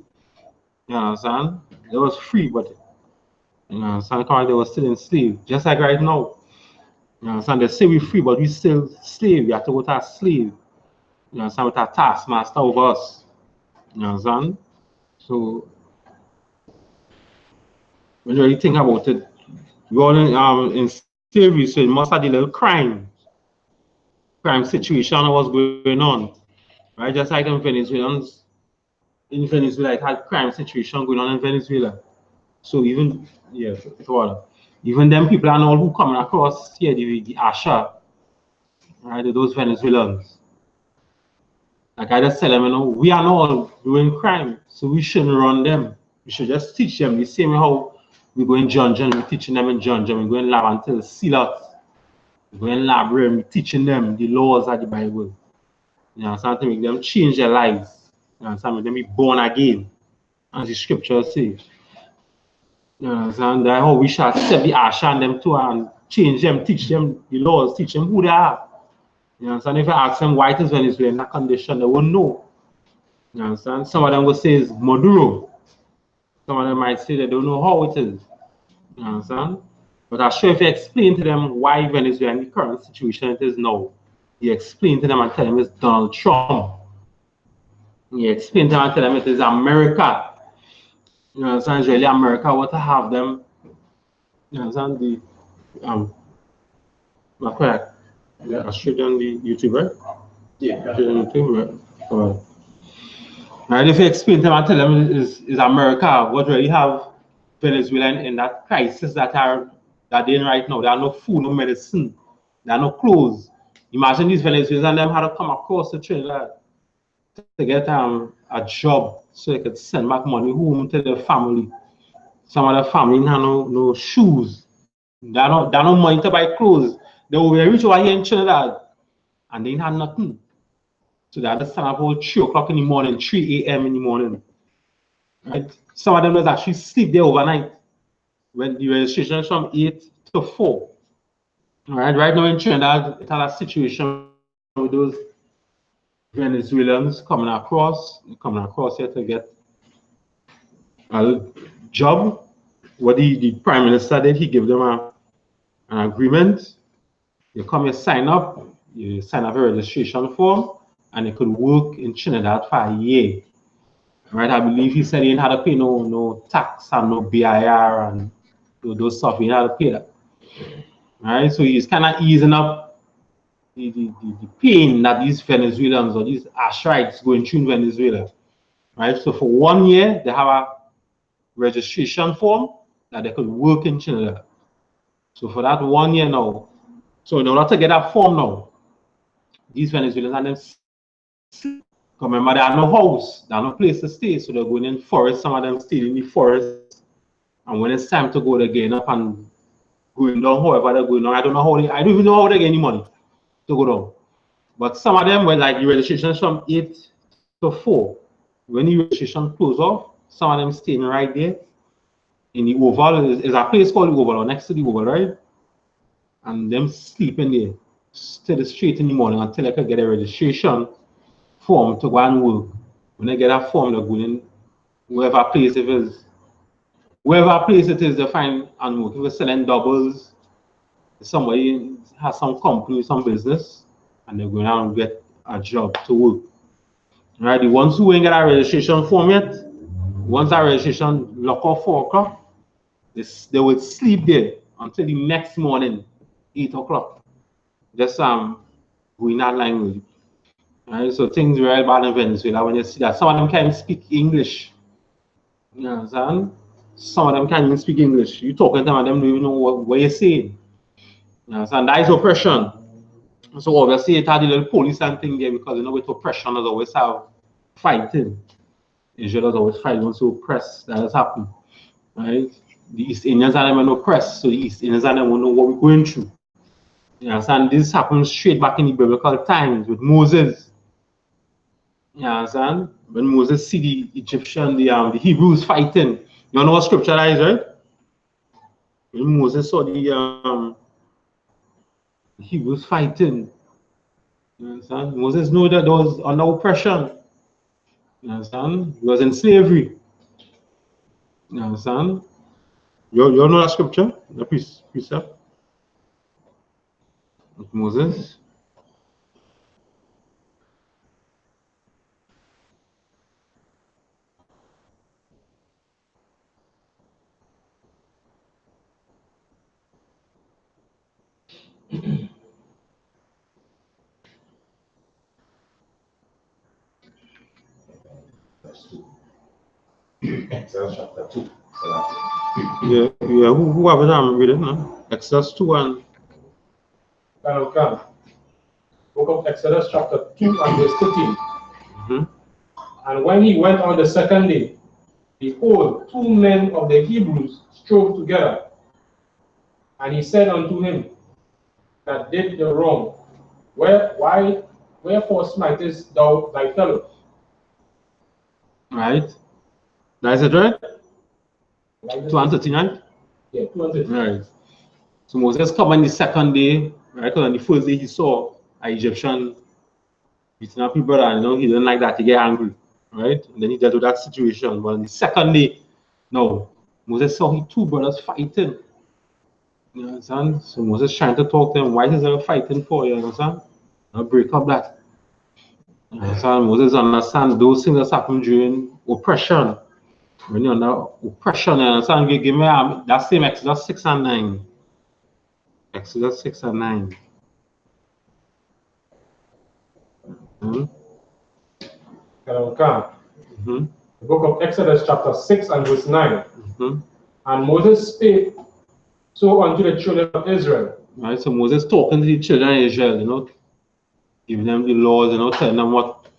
You understand? They was free, but you understand? Come like they were still enslaved. Just like right now. You understand? They say we're free, but we still slave. We have to go to a slave. You understand? With our taskmaster over us. You understand? So when you really think about it, we're in slavery, so it must have the little crime situation that was going on. Right? Just like in Venezuela, it had crime situation going on in Venezuela. So even even them people and all who coming across here, the Asha, right? Those Venezuelans. Like I just tell them, you know, we are not all doing crime, so we shouldn't run them. We should just teach them the same way how we go in John, we're teaching them in John, we go in lab until seal out. We go in library, we're teaching them the laws of the Bible. You understand? To make them change their lives. You understand? Make them be born again, as the scriptures say. You understand? That's how we shall set the Asha and them too and change them, teach them the laws, teach them who they are. You understand? If I ask them why it is Venezuela in that condition, they won't know. You understand? Some of them will say it's Maduro. Some of them might say they don't know how it is. You understand? But I'm sure if you explain to them why Venezuela in the current situation it is now, you explain to them and tell them it's Donald Trump. You explain to them and tell them it is America. You understand? It's really America what to have them. You understand? The not correct. Yeah, Australian the YouTube, right? Yeah. YouTube, right? Right, if you explain to them and tell them is America what really have Venezuela in that crisis that they're in right now. There are no food, no medicine, there are no clothes. Imagine these Venezuelans and them had to come across the Trinidad to get a job so they could send back money home to their family. Some of the family have no shoes. They have no money to buy clothes. They were rich over here in Trinidad and they had nothing. So they had to stand up about 3 o'clock in the morning, 3 a.m. in the morning. Right? Some of them was actually sleep there overnight when the registration is from 8 to 4. All right, right now in Trinidad, it had a situation with those Venezuelans coming across here to get a job. What the Prime Minister did, he gave them an agreement. You come here, you sign up a registration form, and you could work in Trinidad for a year. Right, I believe he said he didn't have to pay no tax and no BIR and those stuff. He didn't have to pay that. Right, so he's kind of easing up the pain that these Venezuelans or these Ashrites going through in Venezuela. Right, so for 1 year they have a registration form that they could work in Trinidad. So for that 1 year now, so in order to get that form now, these Venezuelans and them, remember they have no house, they have no place to stay, so they're going in forest. Some of them stay in the forest, and when it's time to go, they're getting up and going down. However they're going down, I don't even know how they get any money to go down. But some of them were like the registration from 8 to 4. When the registration close off, some of them staying right there in the Oval. Is a place called the Oval or next to the Oval, right? And them sleeping there till straight in the morning until they could get a registration form to go and work. When they get that form, they're going wherever place it is. Wherever place it is, they find and work. If they're selling doubles, somebody has some company, some business, and they're going out and get a job to work. Right? The ones who ain't get a registration form yet, once that registration lock off 4 o'clock, they will sleep there until the next morning, 8 o'clock. Just going that language. Right? So things real bad in Venezuela when you see that. Some of them can't speak English. You understand? Some of them can't even speak English. You talking to them and them don't even know what you're saying. You understand? That is oppression. So obviously it had a little police and thing there because you know with oppression there's always have fighting. Israel is always fighting once you oppress, that has happened. Right? the East Indians and them were oppressed, so the East Indians and them won't know what we're going through. You understand? This happens straight back in the biblical times with Moses. You understand? When Moses see the Egyptian, the Hebrews fighting. You know what scripture that is, right? When Moses saw the Hebrews fighting. You understand? Moses knew that they was under oppression. You understand? He was in slavery. You understand? You know that scripture? The precept? With Moses. Exodus chapter 2. Yeah, who have it? I'm reading, no? Exodus 2 and Okay. Book of Exodus chapter 2 and verse 13. And when he went on the second day, behold, 2 men of the Hebrews strove together. And he said unto him that did the wrong, wherefore smitest thou thy fellow? right? That's it, right? Like 2 and 13, right? Yeah, 2 and 13. Right. So Moses come on the second day, right? Because on the first day he saw an Egyptian beating up his brother, and he didn't like that, he get angry, right? And then he dealt with that situation. But on the second day, no, Moses saw his 2 brothers fighting. You understand? So Moses trying to talk to them, why is they fighting for? You understand? I'll break up that. You understand? Moses understand those things that happen during oppression. When you're under oppression, you understand? Give me that same Exodus 6 and 9. Exodus 6 and 9. Okay. The The book of Exodus chapter 6 and verse 9. And Moses spake so unto the children of Israel. Right, so Moses talking to the children of Israel, giving them the laws, telling them what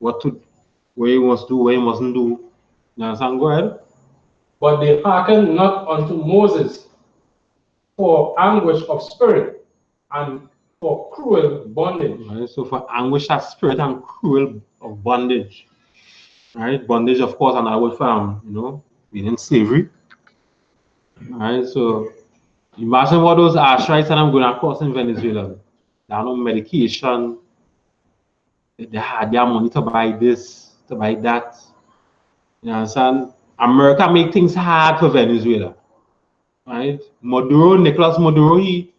you must do, what you mustn't do. You understand? Go ahead. But they hearkened not unto Moses for anguish of spirit and for cruel bondage. Right, so for anguish of spirit and cruel of bondage. Right? Bondage, of course, another word for being in slavery. Right? So imagine what those Asherites and I'm going across in Venezuela. They have no medication. They had their money to buy this, to buy that. You understand? America make things hard for Venezuela. Right? Nicolas Maduro, he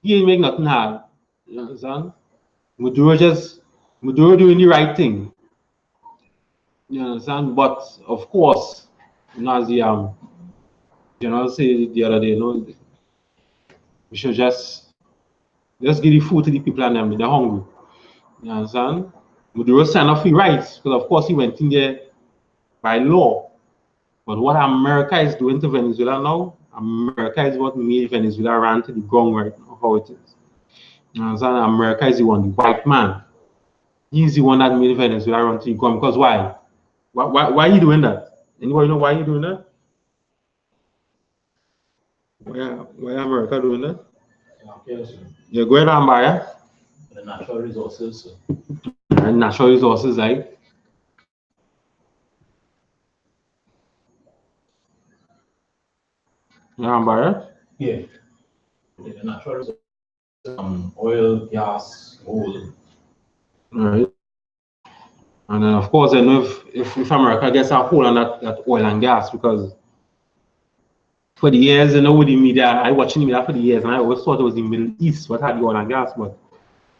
ain't make nothing hard. You understand? Maduro doing the right thing. You understand? But of course, as the general said the other day, we should just give the food to the people and them, they're hungry. You understand? Maduro signed up for rights, because of course he went in there by law. But what America is doing to Venezuela now, America is what made Venezuela run to the ground right now, how it is. You understand? America is the one, the white man. He's the one that made Venezuela run to the ground. Because why? Why are you doing that? Anybody know why you doing that? Why America doing that? Yeah, go ahead and buy it. The natural resources. And natural resources, like. Yeah, buy it. Yeah. The natural resources, oil, gas, gold. Right. And then of course, I know if America gets a hold on that oil and gas, because for the years, with the media, I watching the media for the years, and I always thought it was the Middle East what had the oil and gas, but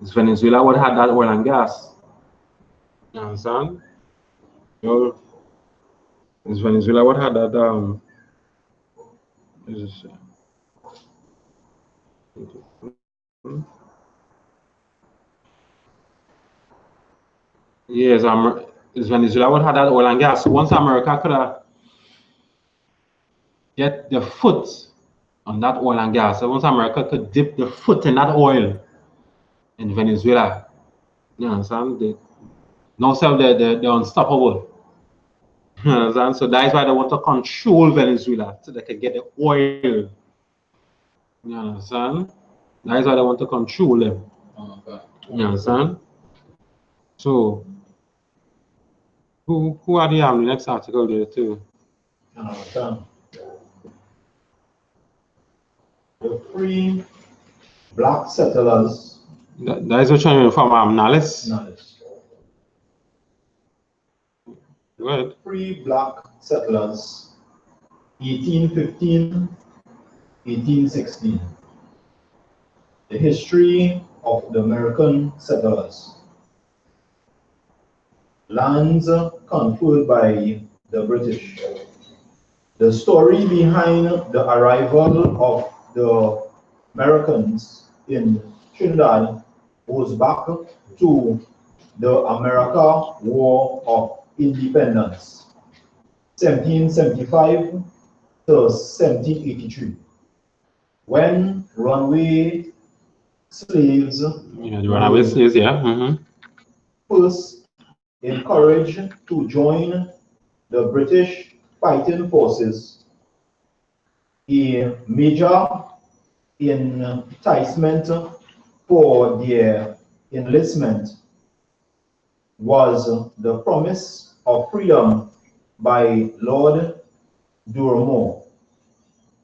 it's Venezuela what had that oil and gas. You understand? It's Venezuela what had that yes, it's Venezuela what had that oil and gas. So once America could get the foot on that oil and gas, so once America could dip the foot in that oil in Venezuela, you understand? Now they're unstoppable. You understand? So that is why they want to control Venezuela so they can get the oil. You understand? That is why they want to control them. Okay. You understand? So who are the next article there too? The free black settlers. That is what you're from Nales. Go ahead. Free black settlers, 1815, 1816. The history of the American settlers. Lands conferred by the British. The story behind the arrival of the Americans in Trinidad goes back to the America War of Independence, 1775 to 1783, when runaway slaves Yeah, the runaway slaves, yeah. first encouraged to join the British fighting forces. A major enticement for their enlistment was the promise of freedom by Lord Durmore,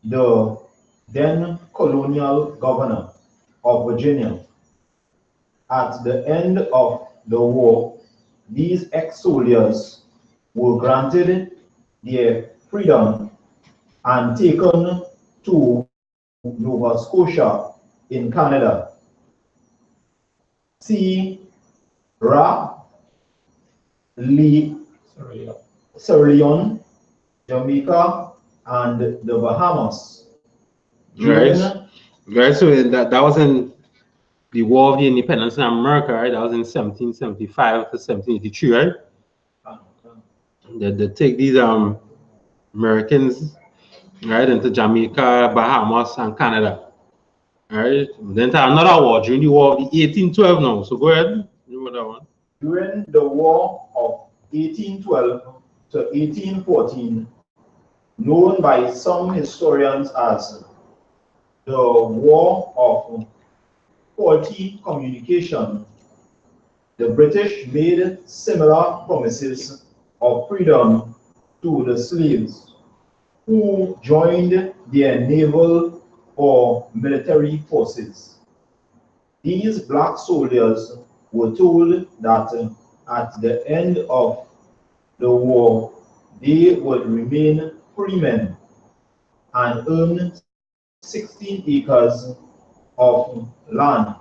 the then colonial governor of Virginia. At the end of the war, these ex-soldiers were granted their freedom and taken to Nova Scotia in Canada. Sierra Leone, Jamaica, and the Bahamas. Right. So that was in the War of the Independence in America, right? That was in 1775 to 1783, right? They take these Americans, right, into Jamaica, Bahamas, and Canada. Right. Then another war during the War of the 1812 now. So go ahead. Remember that one. During the War of 1812 to 1814, known by some historians as the War of Faulty Communication, the British made similar promises of freedom to the slaves who joined their naval or military forces. These black soldiers were told that at the end of the war, they would remain freemen and earn 16 acres of land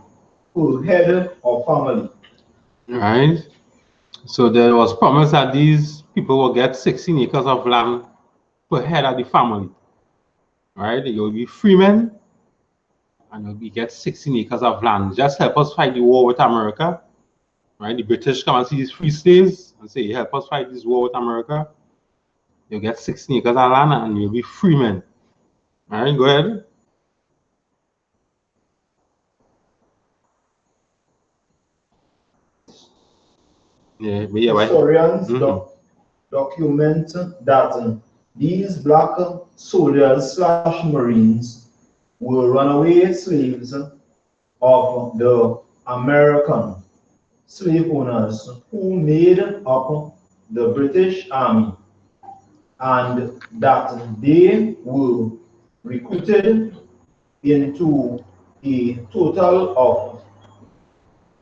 per head of family. Right. So there was promise that these people will get 16 acres of land per head of the family. Right? You'll be freemen and you'll get 16 acres of land. Just help us fight the war with America. Right? The British come and see these free slaves and say, help us fight this war with America. You'll get 16 acres of land and you'll be freemen. All right, go ahead. Yeah, but yeah, Historians document that these black soldiers / Marines were runaway slaves of the American slave owners who made up the British Army, and that they were recruited into a total of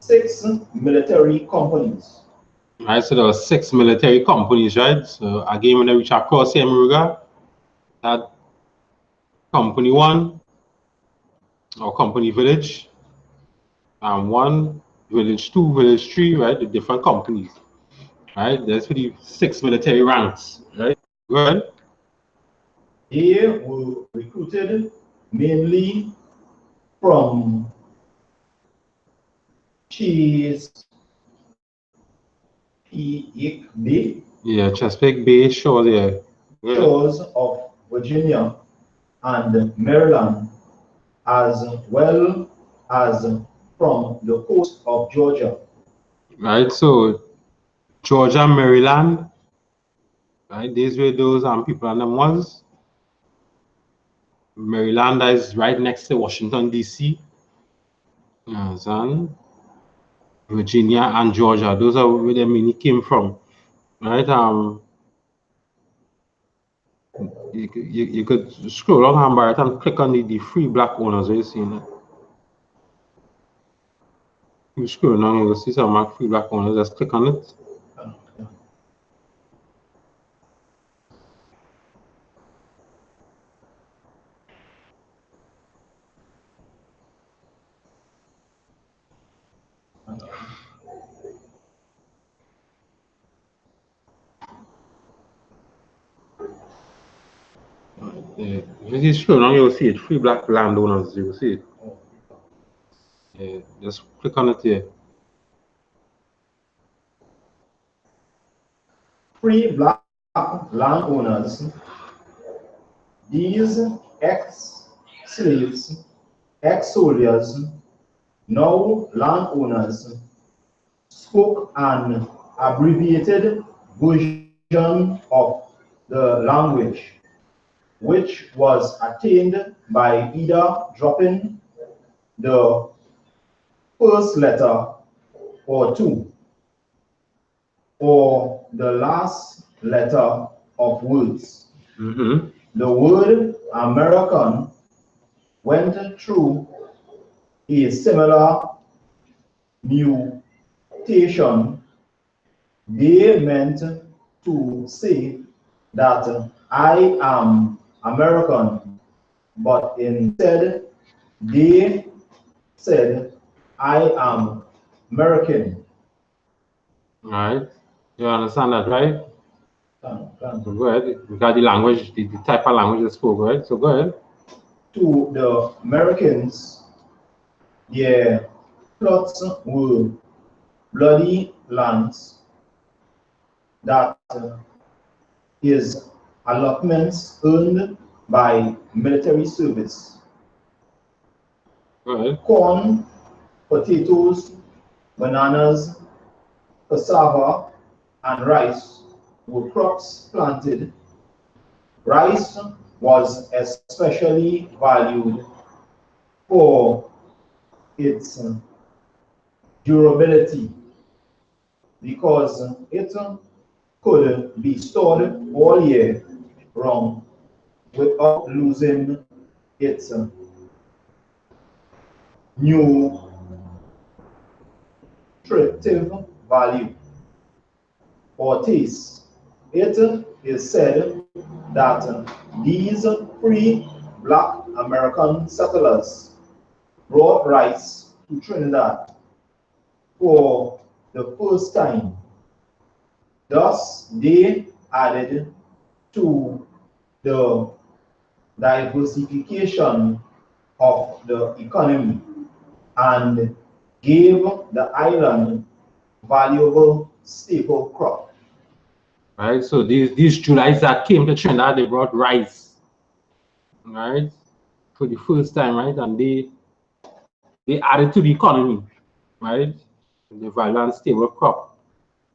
6 military companies. Right, so there were 6 military companies, right? So again, when they reach across the America, that Company 1 or Company Village, and 1, Village 2, Village 3, right? The different companies, right? There's the 6 military ranks, right? Go ahead. They were recruited mainly from Chesapeake Bay, Yeah, Chesapeake Bay shores, yeah. shores of Virginia and Maryland, as well as from the coast of Georgia. Right, so Georgia, Maryland, Right, these were those people, and them was Maryland is right next to Washington D.C. You understand? Virginia and Georgia. Those are where the mini came from, right? You could scroll along right and click on the free black owners. You see that? You scroll along, you will see some free black owners. Just click on it. Yeah. If you scroll along, you will see it. Free black landowners. You will see it. Yeah. Just click on it here. Free black landowners. These ex-slaves, ex-soldiers, now landowners, spoke an abbreviated version of the language, which was attained by either dropping the first letter or two, or the last letter of words. The word American went through a similar mutation. They meant to say that I am American, but instead they said I am American. Right? You understand that, right? So go ahead. We got the language, the type of language they spoke, right? So go ahead. To the Americans, their plots were bloody lands that is allotments earned by military service. Go ahead. Corn, potatoes, bananas, cassava, and rice were crops planted. Rice was especially valued for its durability because it could be stored all year round without losing its nutritive value or taste. It is said that these free black American settlers brought rice to Trinidad for the first time. Thus, they added to the diversification of the economy and gave the island valuable staple crop. Right? So these Julites that came to Trinidad, they brought rice, right? For the first time, right? And they added to the economy, right? The value and stable crop.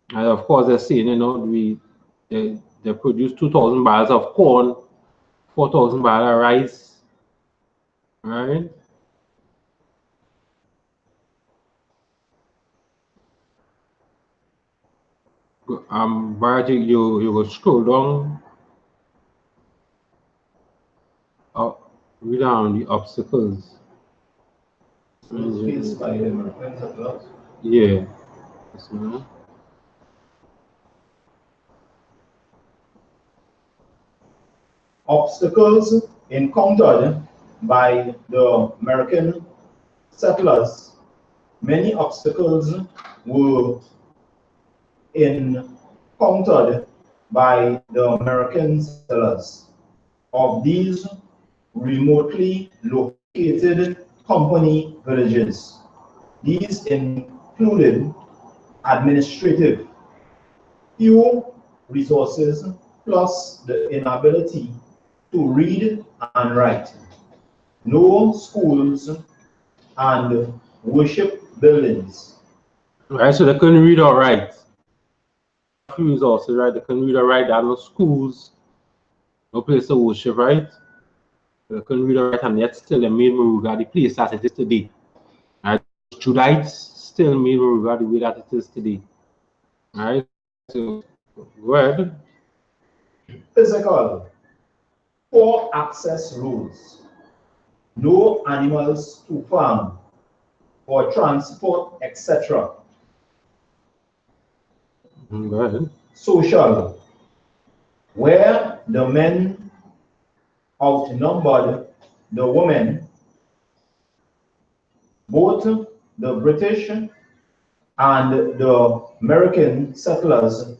And of course, they're saying, you know, they produce 2,000 barrels of corn, 4,000 barrels of rice, right? But you will scroll down, read down the obstacles. Faced by the Americans at last. Yeah. Obstacles encountered by the American settlers. Many obstacles were encountered by the American settlers. Of these remotely located company villages, these included administrative, few resources, plus the inability to read and write, no schools and worship buildings. Right, so they couldn't read or write. free resources, right? They couldn't read or write. There are no schools, no place to worship, right? They couldn't read or write, and yet still they made Moruga the place as it is today. Right? Judites still made Moruga the way that it is today. Right? So go ahead. Physical. 4 access rules. No animals to farm or transport, etc. Go ahead. Social. Where the men outnumbered the women, both the British and the American settlers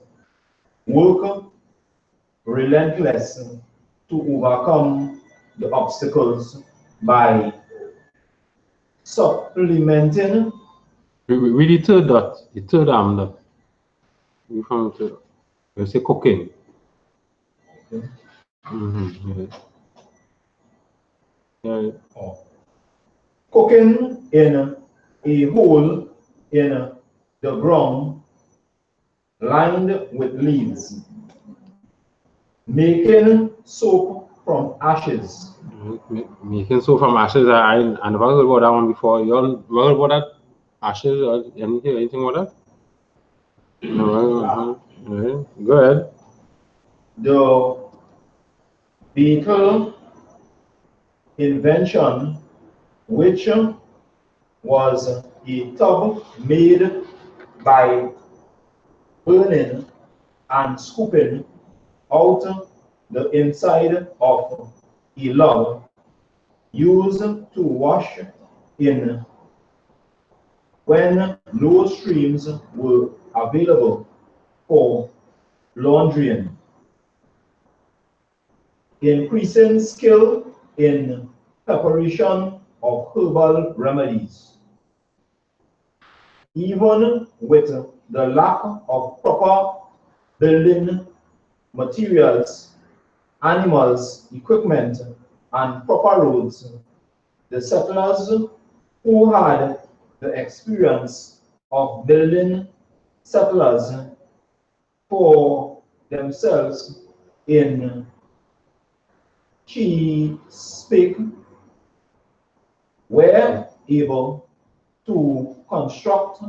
work relentless to overcome the obstacles by supplementing. Read the third dot, the third arm dot. You found the third dot. You say cooking. Okay. Yeah. Cooking in a hole in the ground lined with leaves. Making soap from ashes. Making soap from ashes. I never heard about that one before. You all heard about that? Ashes or anything about that? No. Go ahead. The beetle invention, which was a tub made by burning and scooping out the inside of a log, used to wash in when no streams were available for laundering. Increasing skill in preparation of herbal remedies. Even with the lack of proper building materials, animals, equipment, and proper roads, the settlers who had the experience of building settlers for themselves in I.S.U.P.K were able to construct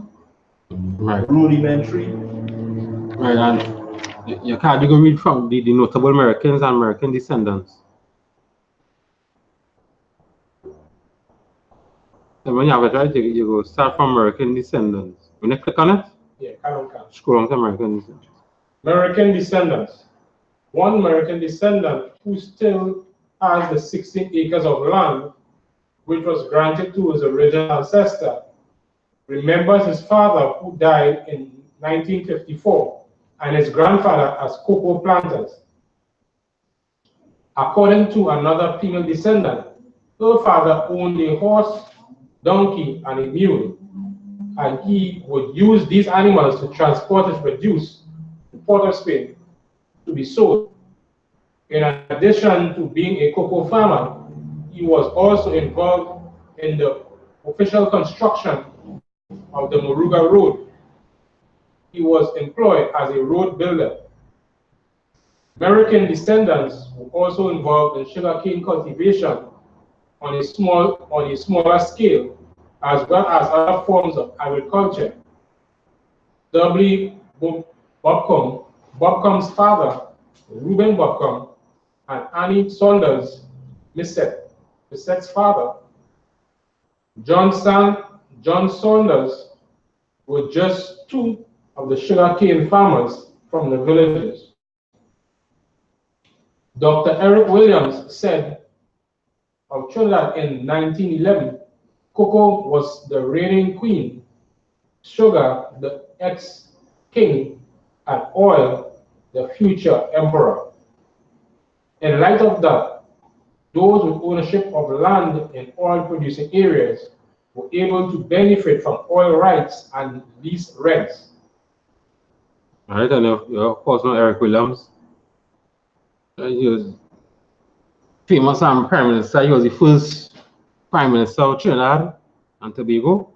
rudimentary. Right, and you can read from the notable Americans and American descendants. And when you have it right, you go start from American descendants. When you click on it, Yeah, Canon. scroll on to American descendants. American descendants. One American descendant who still has the 16 acres of land which was granted to his original ancestor remembers his father who died in 1954 and his grandfather as cocoa planters. According to another female descendant, her father owned a horse, donkey, and a mule, and he would use these animals to transport his produce to Port of Spain to be sold. In addition to being a cocoa farmer, he was also involved in the official construction of the Moruga Road. He was employed as a road builder. American descendants were also involved in sugarcane cultivation on a smaller scale, as well as other forms of agriculture. W. Bobcom's father, Reuben Bobcom, and Annie Saunders, Missette's father, John Saunders, were just 2 of the sugarcane farmers from the villages. Dr. Eric Williams said of Trinidad in 1911, cocoa was the reigning queen, sugar the ex-king, and oil the future emperor. In light of that, those with ownership of land in oil-producing areas were able to benefit from oil rights and lease rents. All right, and you of course know Eric Williams. He was famous Prime Minister. He was the first Prime Minister of Trinidad and Tobago.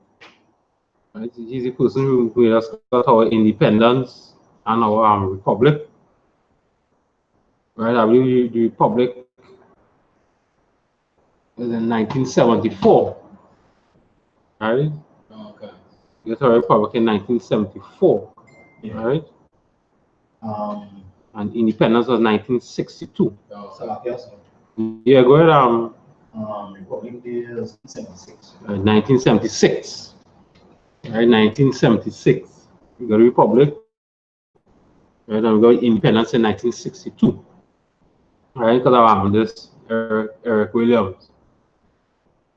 Right? He's the person who got our independence and our republic. Right, I believe the republic is in 1974. Right? Okay. You got a republic in 1974. Yeah. Right? And independence was 1962. Yeah, go ahead. Republic Day is 76. 1976. Right, 1976. We got a republic. Right, and we got independence in 1962. Right, because of this Eric Williams.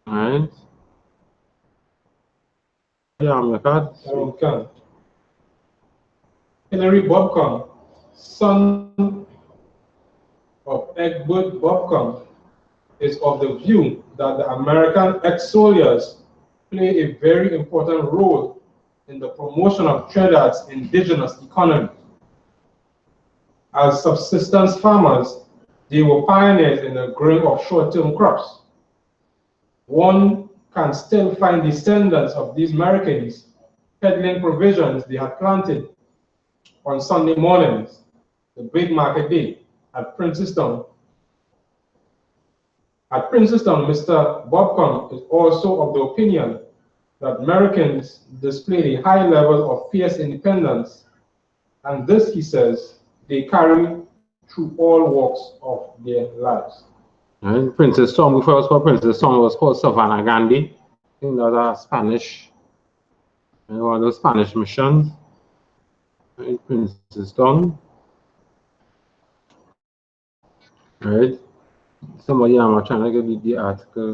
Right. Yeah, I'm like that. Henry Bobcom, son of Egbert Bobcom, is of the view that the American ex-soldiers play a very important role in the promotion of Trinidad's indigenous economy. As subsistence farmers, they were pioneers in the growing of short-term crops. One can still find descendants of these Americans peddling provisions they had planted on Sunday mornings, the big market day at Princeton. At Princeton, Mr. Bobcom is also of the opinion that Americans displayed a high level of fierce independence, and this, he says, they carry through all walks of their lives. And Princess Tom, before it was called Princess Tom, it was called Savannah Gandhi. I think that was a Spanish, one of those Spanish missions. Right, Princess Tom. Right. Somebody I'm trying to get the article.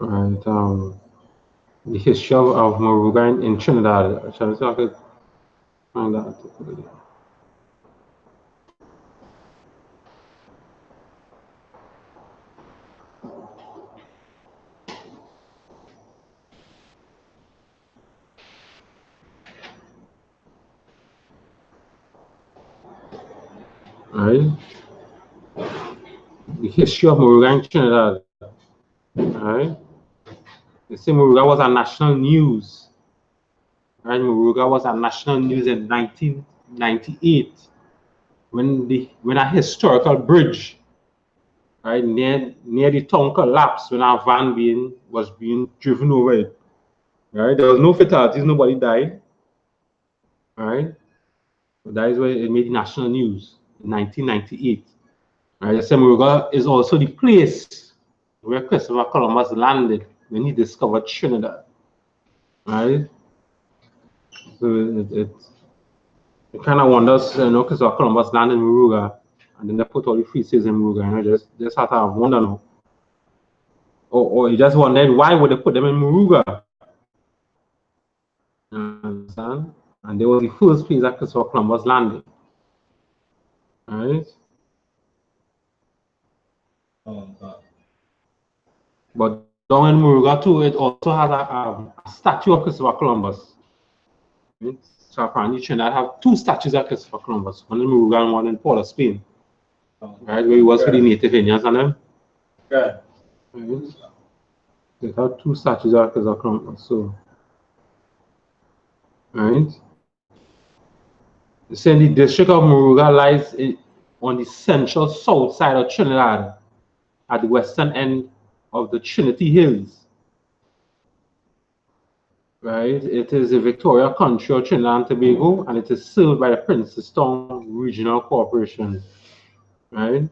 Right, the history of Moruga in Trinidad. I'm trying to see if I could find that article. Right, the history of Moruga in Trinidad. Right, they say Moruga was a national news. Right, Moruga was a national news in 1998 when a historical bridge, right, near the town collapsed when a van was being driven over it. Right, there was no fatalities, nobody died. Right, but that is where it made national news in 1998. Right, Moruga is also the place where Christopher Columbus landed when he discovered Trinidad. Right, so it kind of wonders, Christopher Columbus landed in Moruga, and then they put all the free states in Moruga. Just have to wonder now. Or you just wondered why would they put them in Moruga? You understand? And they were the first place that Christopher Columbus landed. Right? But down in Moruga too, it also has a statue of Christopher Columbus. Right? So apparently Trinidad have two statues of Christopher Columbus, one in Moruga and one in Port of Spain. Right, where he was for the native Indians and them. Right. Right? They have two statues of Christopher Columbus. So, right? Saying the district of Moruga lies on the central south side of Trinidad, at the western end of the Trinity Hills. Right? It is a Victoria country of Trinidad and Tobago, and it is served by the Princeton Regional Corporation. Right?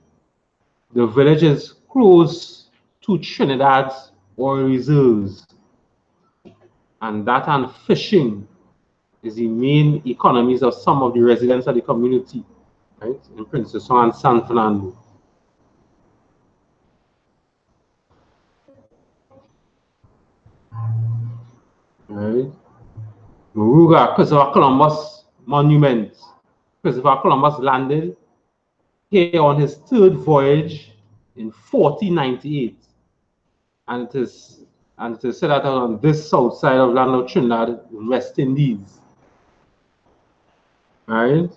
The village is close to Trinidad's oil reserves, and that and fishing is the main economies of some of the residents of the community, right, in Princeton and San Fernando. Right. Moruga, Christopher Columbus monument. Christopher Columbus landed here on his third voyage in 1498, and it is set out on this south side of land of Trinidad, West Indies. Right?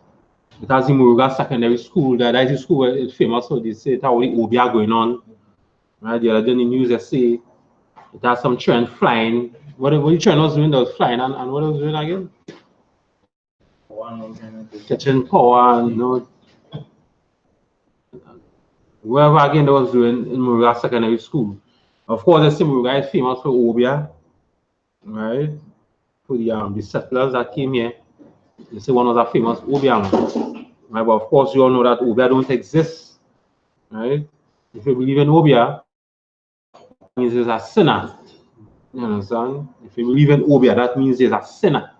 It has the Muruga Secondary School. That is the school where it's famous for this. It has all the Obia going on. Right? The other day in the news, they say it has some train flying. What the train was doing, that was flying, and what it was doing again? Catching power, and whatever again they was doing in Muruga Secondary School. Of course, the Muruga is famous for Obia, right? For the settlers that came here. They say one of the famous Obia, right? But of course, you all know that Obia don't exist, right? If you believe in Obia, that means there's a sinner. You understand? If you believe in Obia, that means there's a sinner,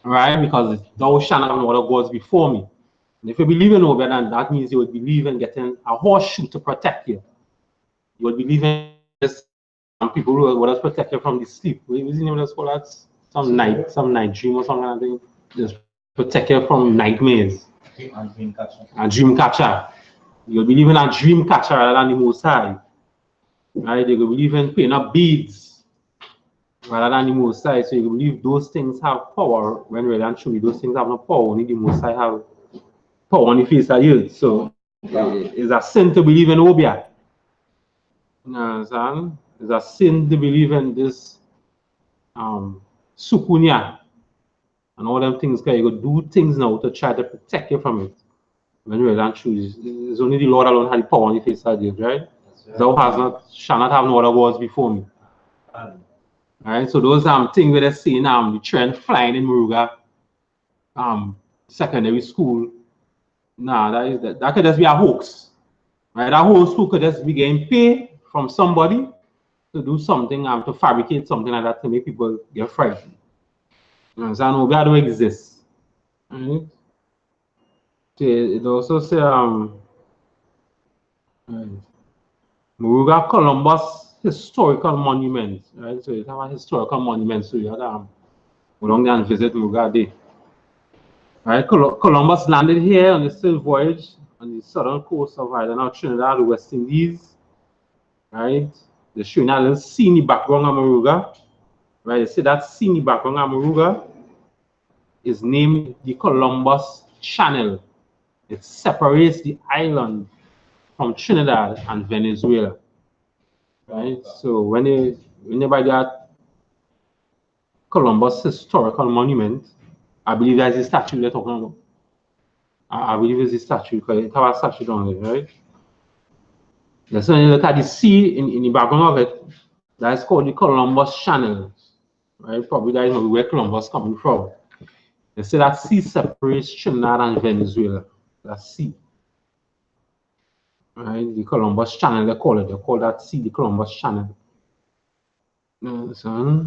right? Because thou shalt not have no other gods before me. And if you believe in Obia, then that means you would believe in getting a horseshoe to protect you. You would believe in this. Some people who would protect you from the sleep. What is the name of this called that? Some night dream or something like that. Just protect you from nightmares. A dream catcher. You believe in a dream catcher rather than the Most High. Right? You believe in paying up beads rather than the Most High. So you believe those things have power when really and truly those things have no power. Only the Most High have power on the face of the earth. So it's a sin to believe in Obia. You understand? It's a sin to believe in this Sukunya and all them things. You go do things now to try to protect you from it. When you don't choose, it's only the Lord alone has the power on the face of the earth, right? Thou shall not have no other gods before me. Right? So those things where they're saying the train flying in Muruga secondary school. Nah, that could just be a hoax. Right? That whole school could just be getting paid from somebody to do something, to fabricate something like that to make people get frightened. You understand? Obia don't exist. Right? It also say Muruga Columbus historical monument. Right? So it have a historical monument, so you have to go down there and visit Muruga Day. Right? Columbus landed here on the third voyage on the southern coast of Island of Trinidad, the West Indies. Right? They're showing a little sea in the background of Muruga. Right? You see that sea in the background of Muruga is named the Columbus Channel. It separates the island from Trinidad and Venezuela. Right? So whenever that Columbus historical monument, I believe that's the statue they're talking about. I believe it's the statue because it has a statue down there, right? So when you look at the sea in the background of it, that's called the Columbus Channel. Right? Probably that is where Columbus coming from. They say that sea separates Trinidad and Venezuela. That sea. Right? The Columbus Channel, they call it. They call that sea the Columbus Channel. So,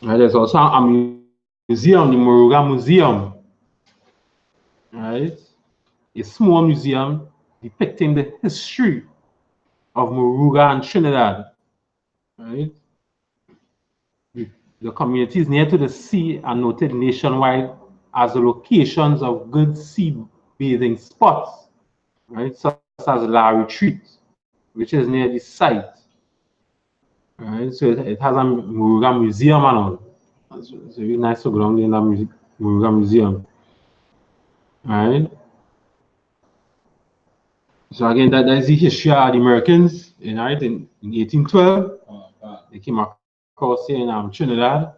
right, there's also a museum, the Muruga Museum. Right? A small museum depicting the history of Muruga and Trinidad. Right? The communities near to the sea are noted nationwide as the locations of good sea bathing spots, right? Such as La Retreat, which is near the site. Right? So it has a Muruga museum and all. It's really nice to go down there in that Muruga museum. Right? So again, that is the history of the Americans, right? In 1812, they came across here in Trinidad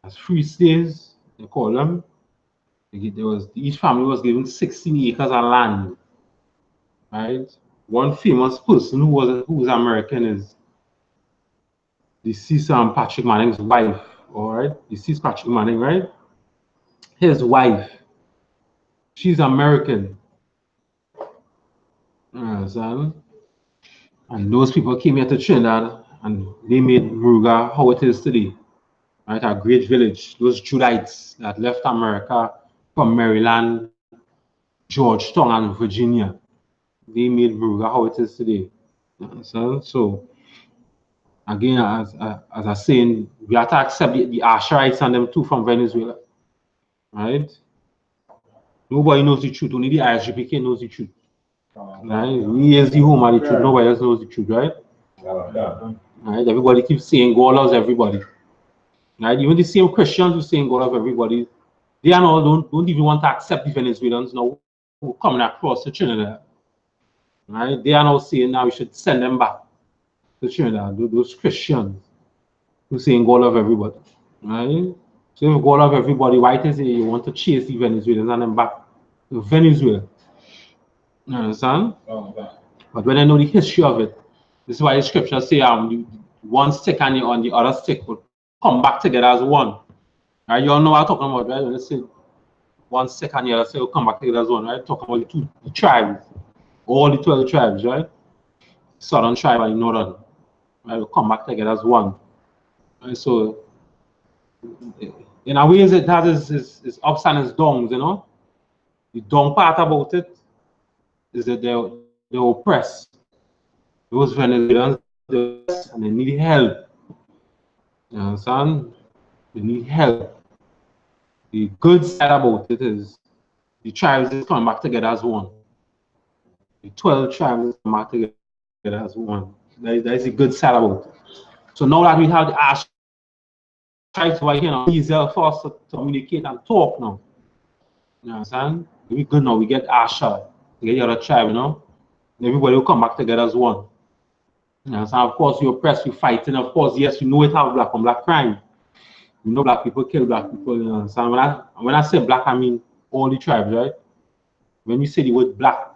as free slaves, they call them. Each family was given 16 acres of land. Right? One famous person who was American is deceased Patrick Manning's wife. All right, deceased Patrick Manning, right? His wife, she's American. And those people came here to Trinidad and they made Muruga how it is today. Right, a great village. Those Judites that left America from Maryland, Georgetown, and Virginia, they made Muruga how it is today. You understand? So again, as I saying, we have to accept the Asherites and them too from Venezuela, right? Nobody knows the truth. Only the I.S.U.P.K knows the truth. Right? We is the home of the truth. Nobody else knows the truth, right? Right? Everybody keeps saying God loves everybody. Right? Even the same Christians who saying God loves everybody, they are not don't even want to accept the Venezuelans now who are coming across to Trinidad. Right? They are now saying now we should send them back to Trinidad. Those Christians who saying God love everybody. Right? So if God love everybody, why is it you want to chase the Venezuelans and them back to Venezuela? You understand? But when I know the history of it, this is why the scriptures say one stick and on the other stick will come back together as one. Right? You all know what I'm talking about, right? When they say one stick and the other stick will come back together as one, right? Talking about the tribes, all the 12 tribes, right? Southern tribe and northern, right? Will come back together as one. Right? So in a way, it has its ups and its downs, you know. The down part about it is that they're oppressed. Those Venezuelans, and they need help. You understand? They need help. The good side about it is the tribes is coming back together as one. The 12 tribes is coming back together as one. That is the good side about it. So now that we have the Ash tribes over here, now, easier for us to communicate and talk now. You understand? We good now. We get Asha, we get the other tribe, you know. Everybody will come back together as one. You understand? Of course, you're oppressed, you're fighting. Of course, yes, you know it have black on black crime. You know black people kill black people, you understand? When I say black, I mean all the tribes, right? When you say the word black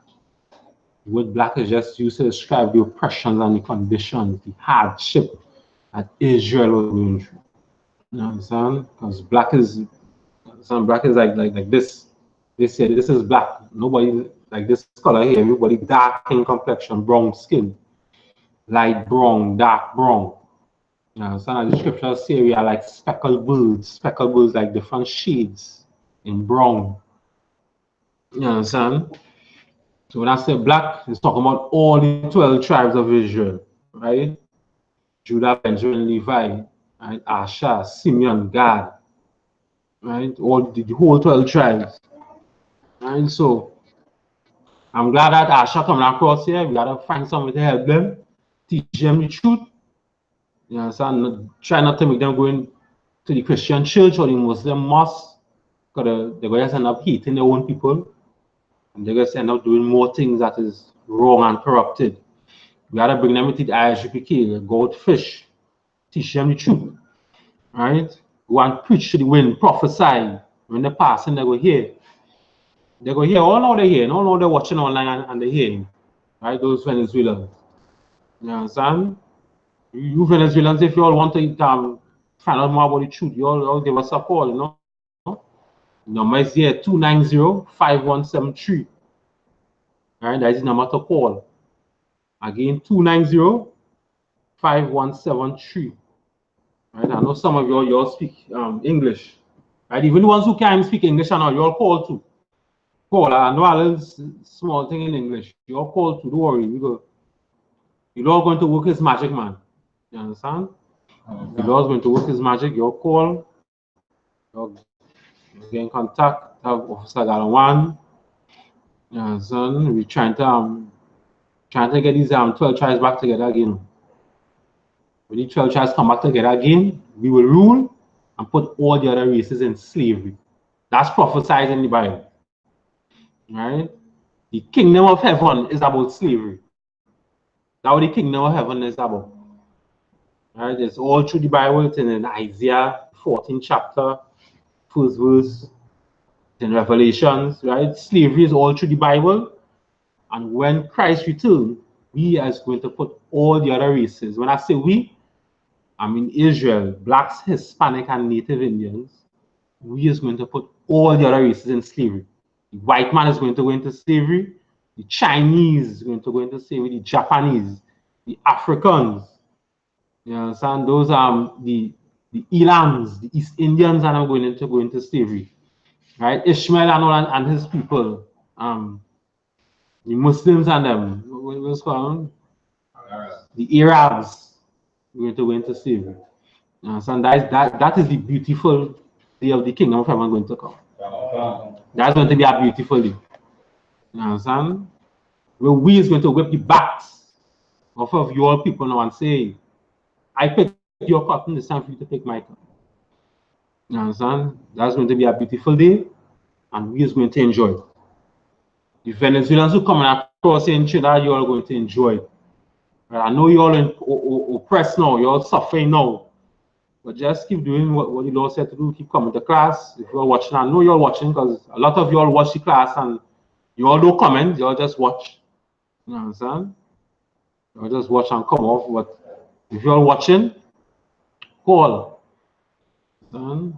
is just used to describe the oppressions and the conditions, the hardship that Israel was going through. You understand? Because black is like this. They say this is black. Nobody like this color here. Everybody dark in complexion, brown skin, light brown, dark brown. You understand? The scriptures say we are like speckled birds like different shades in brown. You understand? So when I say black, it's talking about all the 12 tribes of Israel, right? Judah, Benjamin, Levi, right? Asher, Simeon, Gad, right? All the whole 12 tribes. Right? So I'm glad that Asher coming across here. We gotta find somebody to help them, teach them the truth. You understand? Try not to make them go in to the Christian church or the Muslim mosque, because they're going to end up hating their own people, and they're going to end up doing more things that is wrong and corrupted. We got to bring them into the I.S.U.P.K, goldfish, teach them the truth, right? Go and preach to the wind, prophesy. When they're passing, they go hear. They go hear, all now they hear, all now they're watching online and they're hearing, right? Those Venezuelans. You understand? You Venezuelans, if you all want to find out more about the truth, you all give us a call, you know? Number is here 290-5173. Right, that is the number to call. Again, 290-5173. Right, I know some of you all speak English. Right, even the ones who can't speak English, I know you all call too. Call. I know a little small thing in English. You all call too. Don't worry. The Lord going to work His magic, man. You understand? The Lord's going to work His magic. You all call. You get in contact. Have Officer Galawan. You understand? We're trying to get these 12 tribes back together again. When these 12 tribes come back together again, we will rule and put all the other races in slavery. That's prophesied in the Bible. Right? The kingdom of heaven is about slavery. That's what the kingdom of heaven is about. Right? It's all through the Bible. It's in Isaiah 14 chapter, first verse, in Revelations, right? Slavery is all through the Bible. And when Christ returns, we are going to put all the other races. When I say we, I mean Israel, blacks, Hispanic, and Native Indians. We is going to put all the other races in slavery. The white man is going to go into slavery. The Chinese is going to go into slavery. The Japanese, the Africans. You understand? Those are the Elams, the East Indians are going to go into slavery. Right? Ishmael and his people. The Muslims and them. What's called? The Arabs are going to win to slavery. You understand? That is the beautiful day of the kingdom of heaven going to come. That's going to be a beautiful day. You understand? Where we is going to whip the backs of your people now and say, I pick your cotton, it's time for you to pick my cotton. You understand? That's going to be a beautiful day, and we is going to enjoy it. The Venezuelans who come across in Trinidad, you all going to enjoy it. Right? I know you all oppressed now, you all suffering now. But just keep doing what the Lord said to do, keep coming to class. If you're watching, I know you're watching because a lot of you all watch the class and you all don't comment, you all just watch. You understand? You all just watch and come off. But if you're watching, call. The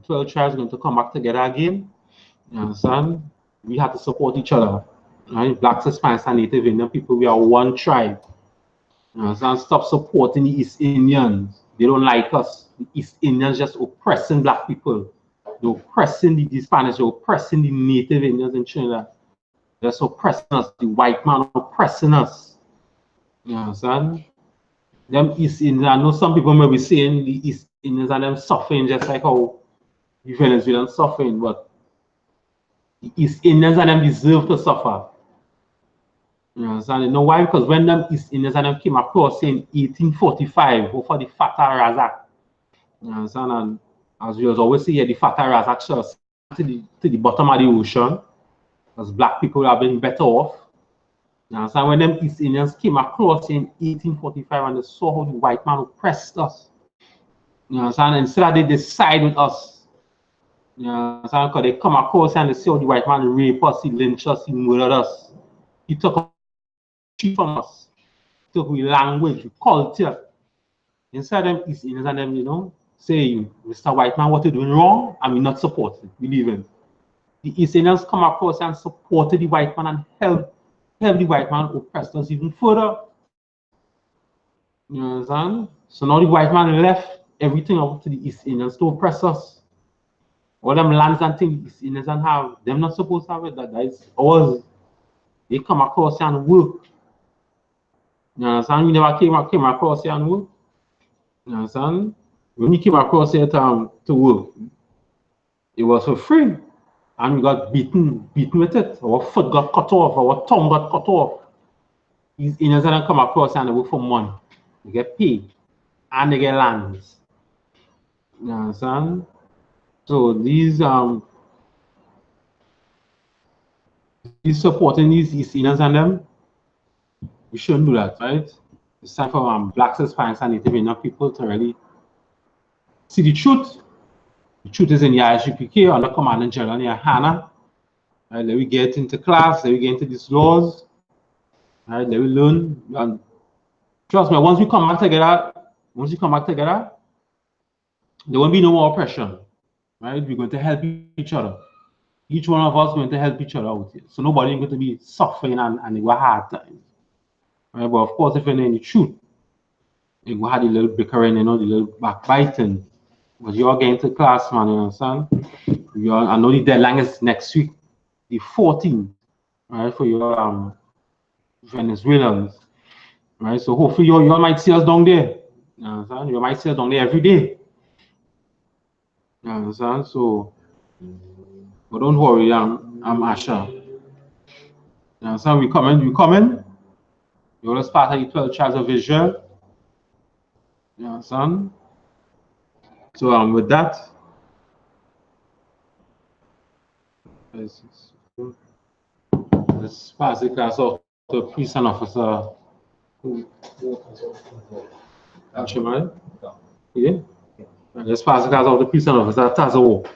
12 tribes are going to come back together again. You understand? We have to support each other. Right? Blacks, Hispanics, and Native Indian people, we are one tribe. You understand? Stop supporting the East Indians. They don't like us. The East Indians just oppressing black people. They're oppressing the Spanish, they're oppressing the Native Indians in Trinidad. They're oppressing us. The white man oppressing us. You understand? Them East Indians, I know some people may be saying the East Indians and them suffering just like how the Venezuelans suffering, but the East Indians and them deserve to suffer. You understand? You know why? Because when them East Indians and them came across in 1845 over the Fatah Razak, you understand? And as we always say here, the Fatah Razak shows to the bottom of the ocean, because black people have been better off. You understand? When them East Indians came across in 1845 and they saw how the white man oppressed us, you understand? Instead of they decide with us, you understand? Because they come across and they see how the white man raped us, he lynched us, he murdered us. He took from us, took we language, we culture. Instead of them East Indians and them, you know, say, Mr. White Man, what you're doing wrong, and we not supporting, we leave him. The East Indians come across and supported the white man and help the white man oppress us even further. You understand? So now the white man left everything up to the East Indians to oppress us. All them lands and things the East Indians and have, them not supposed to have it, that is ours. They come across and work. You understand? You never came across here and work. You understand? When you came across here to work, it was for free. And we got beaten with it. Our foot got cut off, our tongue got cut off. These Indians don't come across and they work for money. They get paid. And they get lands. You understand? So these supporting these East Indians and them, we shouldn't do that, right? It's time for blacks, Hispanics, and Native Indian people to really see the truth. The truth is in the I.S.U.P.K. under Command in GEN.YAHANNA. Right, let we get into class, let we get into these laws. Right, let we learn. And trust me, once we come back together, there won't be no more oppression. Right? We're going to help each other. Each one of us is going to help each other out here. So nobody is going to be suffering and it will hard times. Right? But of course, if you're in the truth, it will have the little bickering, you know, the little backbiting. But you're getting to class, man, you understand? I know the deadline is next week, the 14th, right, for your Venezuelans. Right? So hopefully you might see us down there. You understand? You might see us down there every day. You understand? So, but don't worry, I'm Asha. You understand? We coming. You're all part of the 12 tribes of Israel. You understand? So with that, let's pass the class off to a priest and officer. Chairman? Yeah? Let's pass the class off to the priest and officer. Tazawo.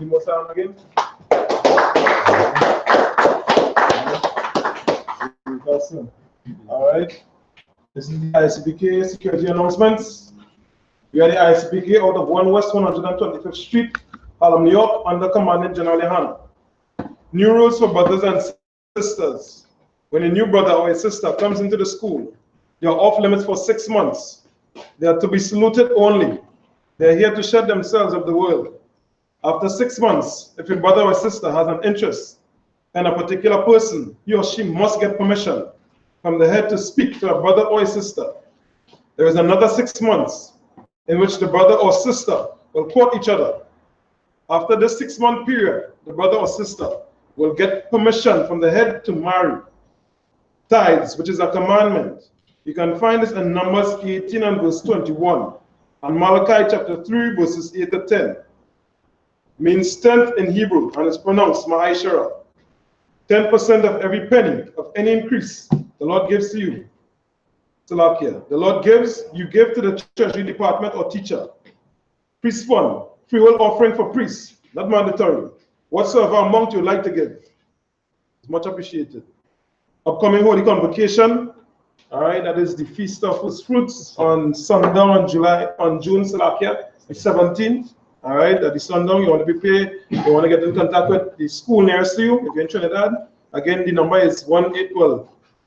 You must sound again. All right. This is the I.S.U.P.K. security announcements. We are the I.S.U.P.K. out of 1 West 125th Street, Harlem, New York, under Command in GEN.YAHANNA. New rules for brothers and sisters. When a new brother or a sister comes into the school, they are off limits for 6 months. They are to be saluted only. They are here to shed themselves of the world. After 6 months, if a brother or sister has an interest and a particular person, he or she must get permission from the head to speak to a brother or a sister. There is another 6 months in which the brother or sister will court each other. After this 6-month period, the brother or sister will get permission from the head to marry. Tithes, which is a commandment. You can find this in Numbers 18 and verse 21, and Malachi chapter 3 verses 8 to 10. Means tenth in Hebrew, and is pronounced Ma'ashara. 10% of every penny of any increase the Lord gives to you. Salakia. The Lord gives, you give to the treasury department or teacher. Priest fund, free will offering for priests, not mandatory. Whatsoever amount you like to give. It's much appreciated. Upcoming Holy Convocation, all right, that is the Feast of First Fruits on sundown on June Salakia, the 17th. All right, at the sundown, you want to prepare, you want to get in contact with the school nearest to you, if you're in Trinidad. Again, the number is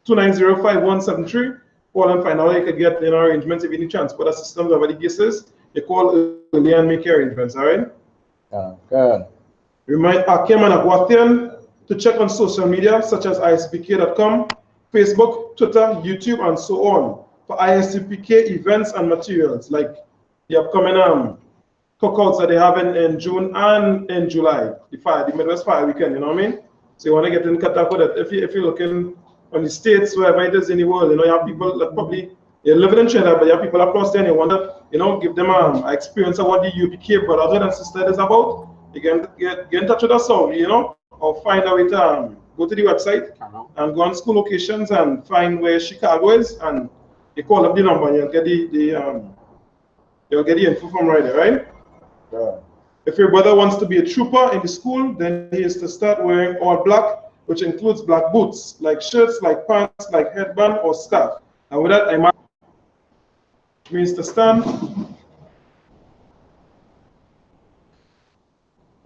1-812-290-5173. Call and find out how you can get in arrangements if you need transport assistance over the cases. You call early and make your arrangements, all right? Good. Remind Akim and Aguatian to check on social media such as ISUPK.com, Facebook, Twitter, YouTube, and so on for I.S.U.P.K events and materials like the upcoming cookouts that they have in June and in July, the Midwest Fire Weekend, you know what I mean? So you want to get in contact with it. If you're looking on the States, wherever it is in the world, you know, you have people that probably, you're living in Trinidad, but you have people across there and you want to, you know, give them an experience of what the UPK brotherhood and sisterhood is about. You can get in touch with us, so, you know, or find a way to go to the website and go on school locations and find where Chicago is, and you call up the number and you'll get the info from right there, right? Good. If your brother wants to be a trooper in the school, then he is to start wearing all black, which includes black boots, like shirts, like pants, like headband or scarf. And with that, I means to stand.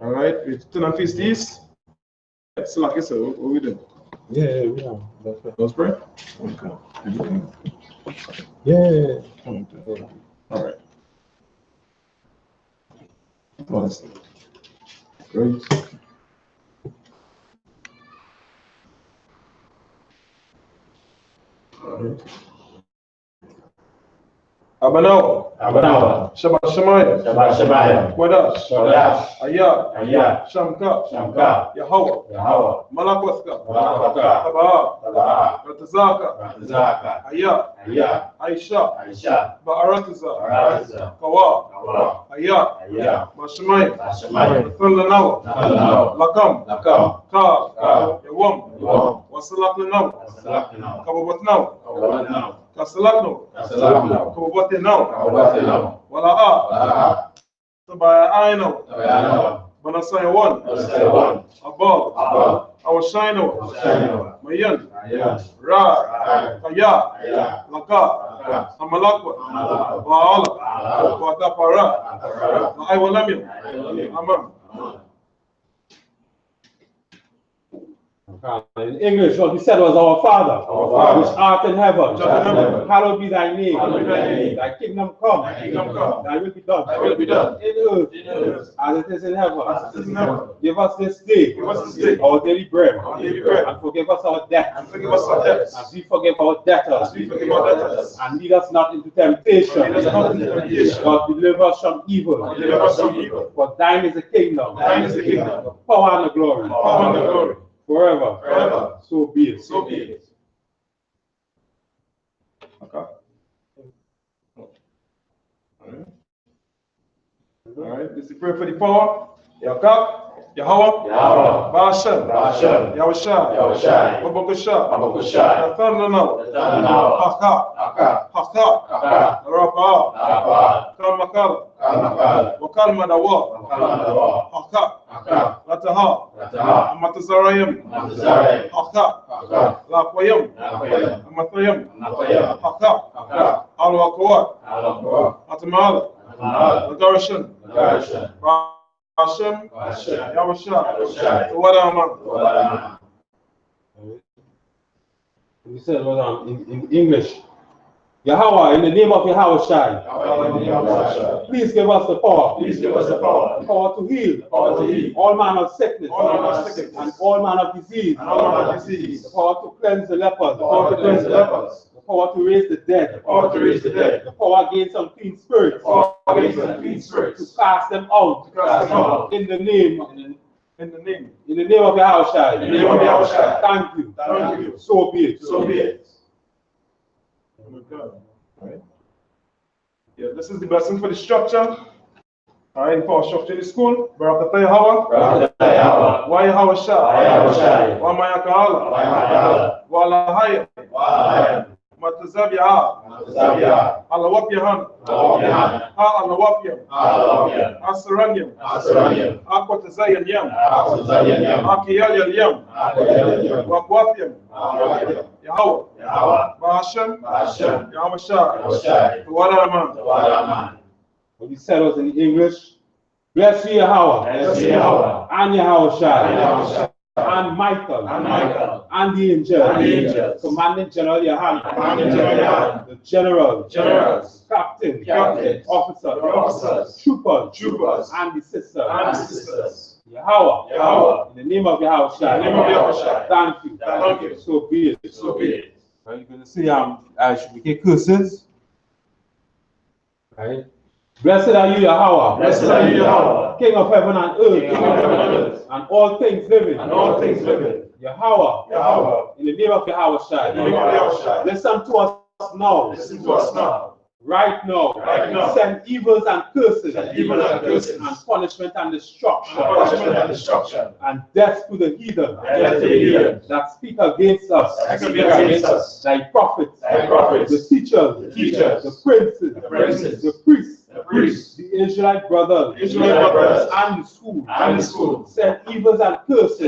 All right, we turn and face the east. So like I said, what we doing? Yeah, we are. That's right. Let's pray. Okay. Yeah. All right. Nice. Great. All right. Abanawa. Shabbat Shemayim. Wadash. Ayah. Shamka. Yahweh. Malakwaska. Tabaa. Ratazaka. Ayah. Aisha. Ba'aratiza. Kawa. Ayah. Mashemayim. Thulanawa. Lakam. Ka. Yawam. Wasalak Lanaw. Kababat now. Kasalakno. Kababate now. Wala'a. Tabaya Aino. Banasaya one. Above. Our Shino. Mayan. Ra. Kaya. Laka. Amalakwa. Baala. Watapara. Iwalamim. Aman. In English, what he said was, our Father, which art in heaven, hallowed be thy name. Thy kingdom come, thy will be done, in earth as it is in heaven. Give us this day our daily bread, and forgive us our debts, as we forgive our debtors, and lead us not into temptation, but deliver us from evil. For thine is the kingdom, the power and the glory. Forever. So be it. Okay. All right. This is the prayer for the power. Yakak. Yahweh. Bashan. Yahushua. Babakusha. Nathananaw. Haka. Rapa. Kalmakal. Wakal Madawa. Haka. Lataha. Amatazarayim. Haka. Lakwayam. Amatayam. Haka. Alwakawat. Atamal. Lagarashan. Hashem, Yahushua, Tawadama. He said, well, in English, Yahweh, in the name of Yahweh, please give us the power. Please give us the power. The power to heal. The power to heal. All manner of sickness. All manner of sickness. And all manner of disease. And all manner of disease. The power to cleanse the lepers. The power to cleanse the lepers. The power to raise the dead. The power to raise the dead. The power against unclean spirits. The power against unclean spirits. To cast them out. To cast them out. In the name. In the name. In the name of Yahweh. In the name of Yahweh. Thank you. Thank you. So be it. So be it. Okay. Right. Yeah, this is the blessing for the structure. All right, for our structure in the school. Barak Yahweh. Wa Yahweh Shai. Wa Mayakahala. Wa Lahaya. Matazab Yahweh. Alawap Yahan. Ha Alawapyam. Asaranyam. Akwatazayan Yam. Akiyal Yam. Wakwapyam. Yahweh. Bahasham. Yahweh Shai. Tawada. When you said us in English, bless you, Yahweh. And Yahweh Shai. And Michael. And the angels. Commanding General Yohanan. The generals. Captain. Officers. Troopers. And the sisters. Yahweh. In the name of Yahweh Shai. Thank you. So be it. Right, you're going to see I.S.U.P.K curses. Right. Blessed are you, Yahweh. King of heaven and earth. And all things living. Yahweh. In the name of Yahweh Shai. Listen to us now. Right now. Send evils and curses. And punishment and destruction. And death to the heathen. That speak against us. Thy prophets. The teachers. The princes. The priests. The Israelite brothers. And the school. Send evils and curses.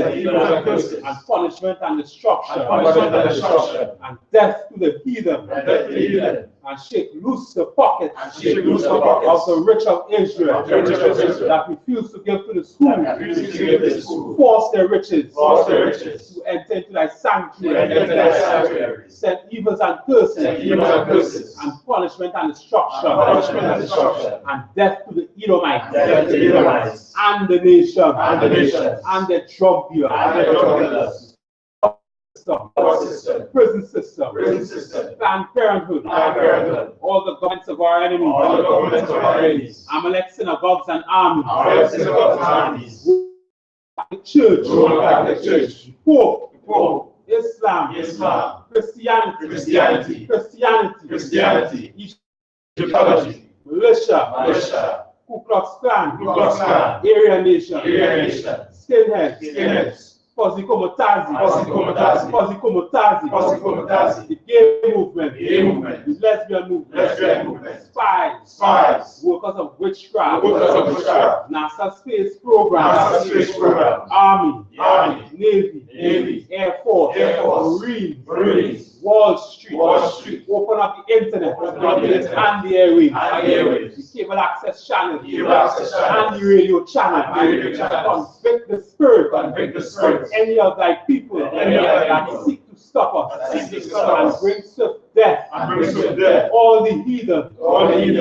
And punishment and destruction. And death to the heathen. And shake loose the pockets of the rich of Israel that refuse to give to the school. Force their riches to enter into thy sanctuary. Send evils and curses and punishment and destruction and death to the Edomites and the nation and the drug dealers. Prison system, Planned Parenthood, all the governments of our enemies, Amalek synagogues and armies, the church, Pope, Islam, Christianity, Egyptology, militia, Ku Klux Klan, Aryan Nation, skinheads, Fuzzy Komotazi, the gay movement, the lesbian movement, spies, workers of witchcraft, NASA space program, Army, Navy, Air Force, Marines, Wall Street, open up the internet, and the airwaves, the cable access channel, and the radio channel, convict the spirit, any of thy people that seek to stop us, and bring swift death, all the heathen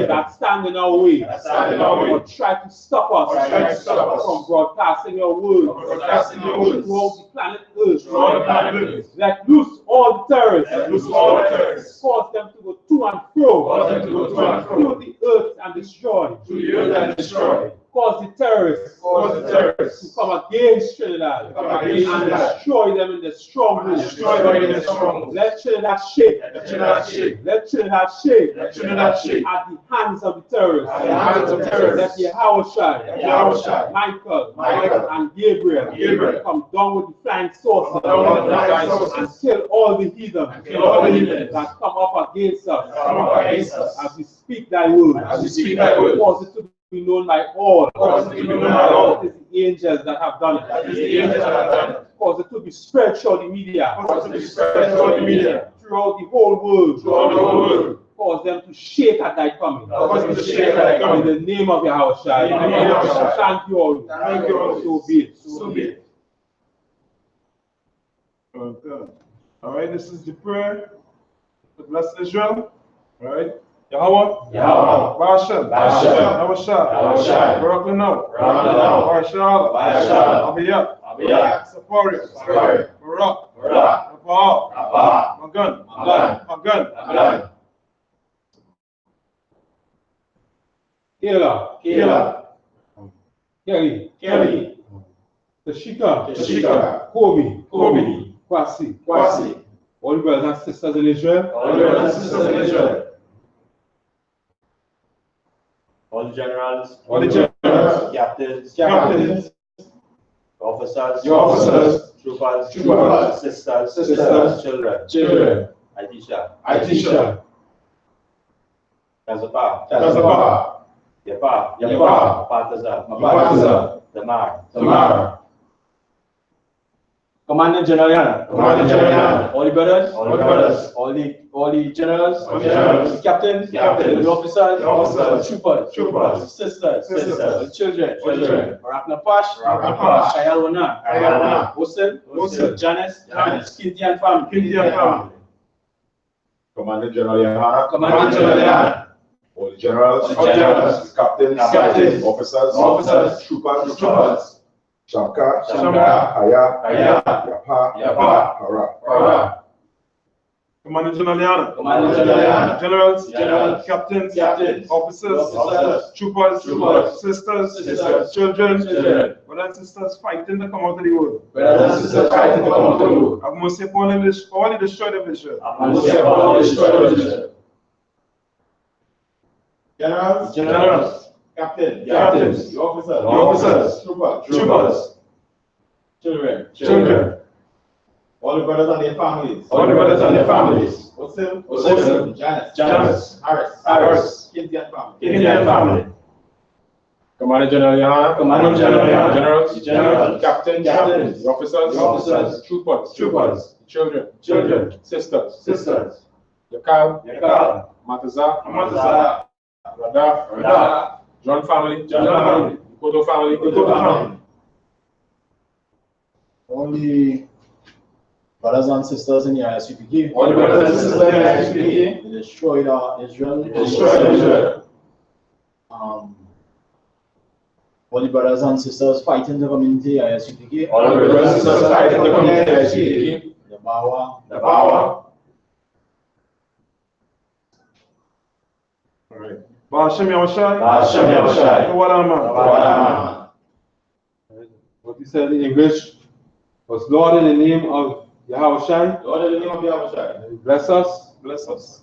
that stand in our way, or try to stop us from broadcasting your word throughout the planet Earth. Let loose all the terrorists, cause them to go to and fro through the earth and destroy. Cause the terrorists to come against Trinidad and destroy them in the strongholds. Let Trinidad shake. Let Trinidad shake at the hands of the terrorists. Let Yahweh, Michael, and Gabriel come down with the flying saucers and kill all the heathen that come up against us as we speak thy word. Cause it to be known by all. It is the angels that have done it. Cause it to be spread through the media. Throughout the whole world. Cause them to shake at thy coming. In the name of Yahweh. Thank you all. So be it. Okay. All right, this is the prayer to bless Israel. All right? Yahweh? Yahweh. Bashem? Bashem. Yahushua? Yahushua. Barak Lanao? Barak Lanao. Barshala? Barshala. Abiyah? Abiyah. Safaria? Safaria. Barak? Barak. Abah? Abah. Magan? Magan. Magan? Magan. Kela. Kela. Kelly. Kelly. Tashika. Tashika. Kobe. Kobe. Kwasi. Kwasi. All the brothers and sisters in Israel. All the brothers and sisters in Israel. All the generals, All the generals, captains, officers, troopers, sisters, children. I teach her. Tazapa, Yapa, Pataza, Tamar. Commandant General Yana. All the brothers, all the generals, the captains, the officers, troopers, sisters, children. Raknapash, Kayalwana, Hussein, Janice, Kindian family. Commandant General Yahanna. All the All the generals, captains, officers, troopers, Shamka, Aya, Yapa, Hara. Commandant General Yana. Generals, captains, officers, troopers, sisters, children, brothers and sisters fighting to come out of the world. Have mercy upon all the destroyed of Israel. Generals, captains, officers, troopers, children. All the brothers and their families. Hussein, Janice, Harris, Kindian family. Commandant General Yahanna. Generals, captains, officers, troopers, children, sisters. Yakal, Mataza, Radha, John family, Koto family. All the brothers and sisters in the I.S.U.P.K. All the brothers and sisters in the I.S.U.P.K. They destroyed Israel. All the brothers and sisters fighting the community I.S.U.P.K. All the brothers and sisters fighting the community I.S.U.P.K. The Bawa. All right. Bashem Yahushai. Tawadama. What he said in English was, Lord, in the name of Yahushua, bless us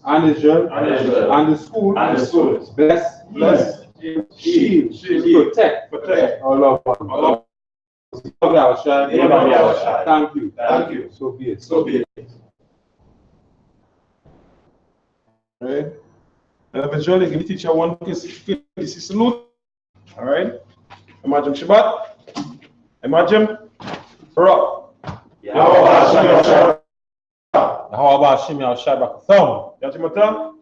and Israel and the schools. Bless, shield, protect our loved ones. Yahushua. Thank you. So be it. Right? And eventually, give the teacher one kiss salute. All right? Imagine Shabbat. Imagine Barak. Yahweh Hashem Yahushua Bakasam. Yajimata.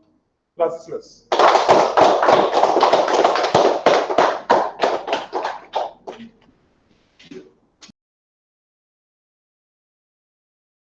Last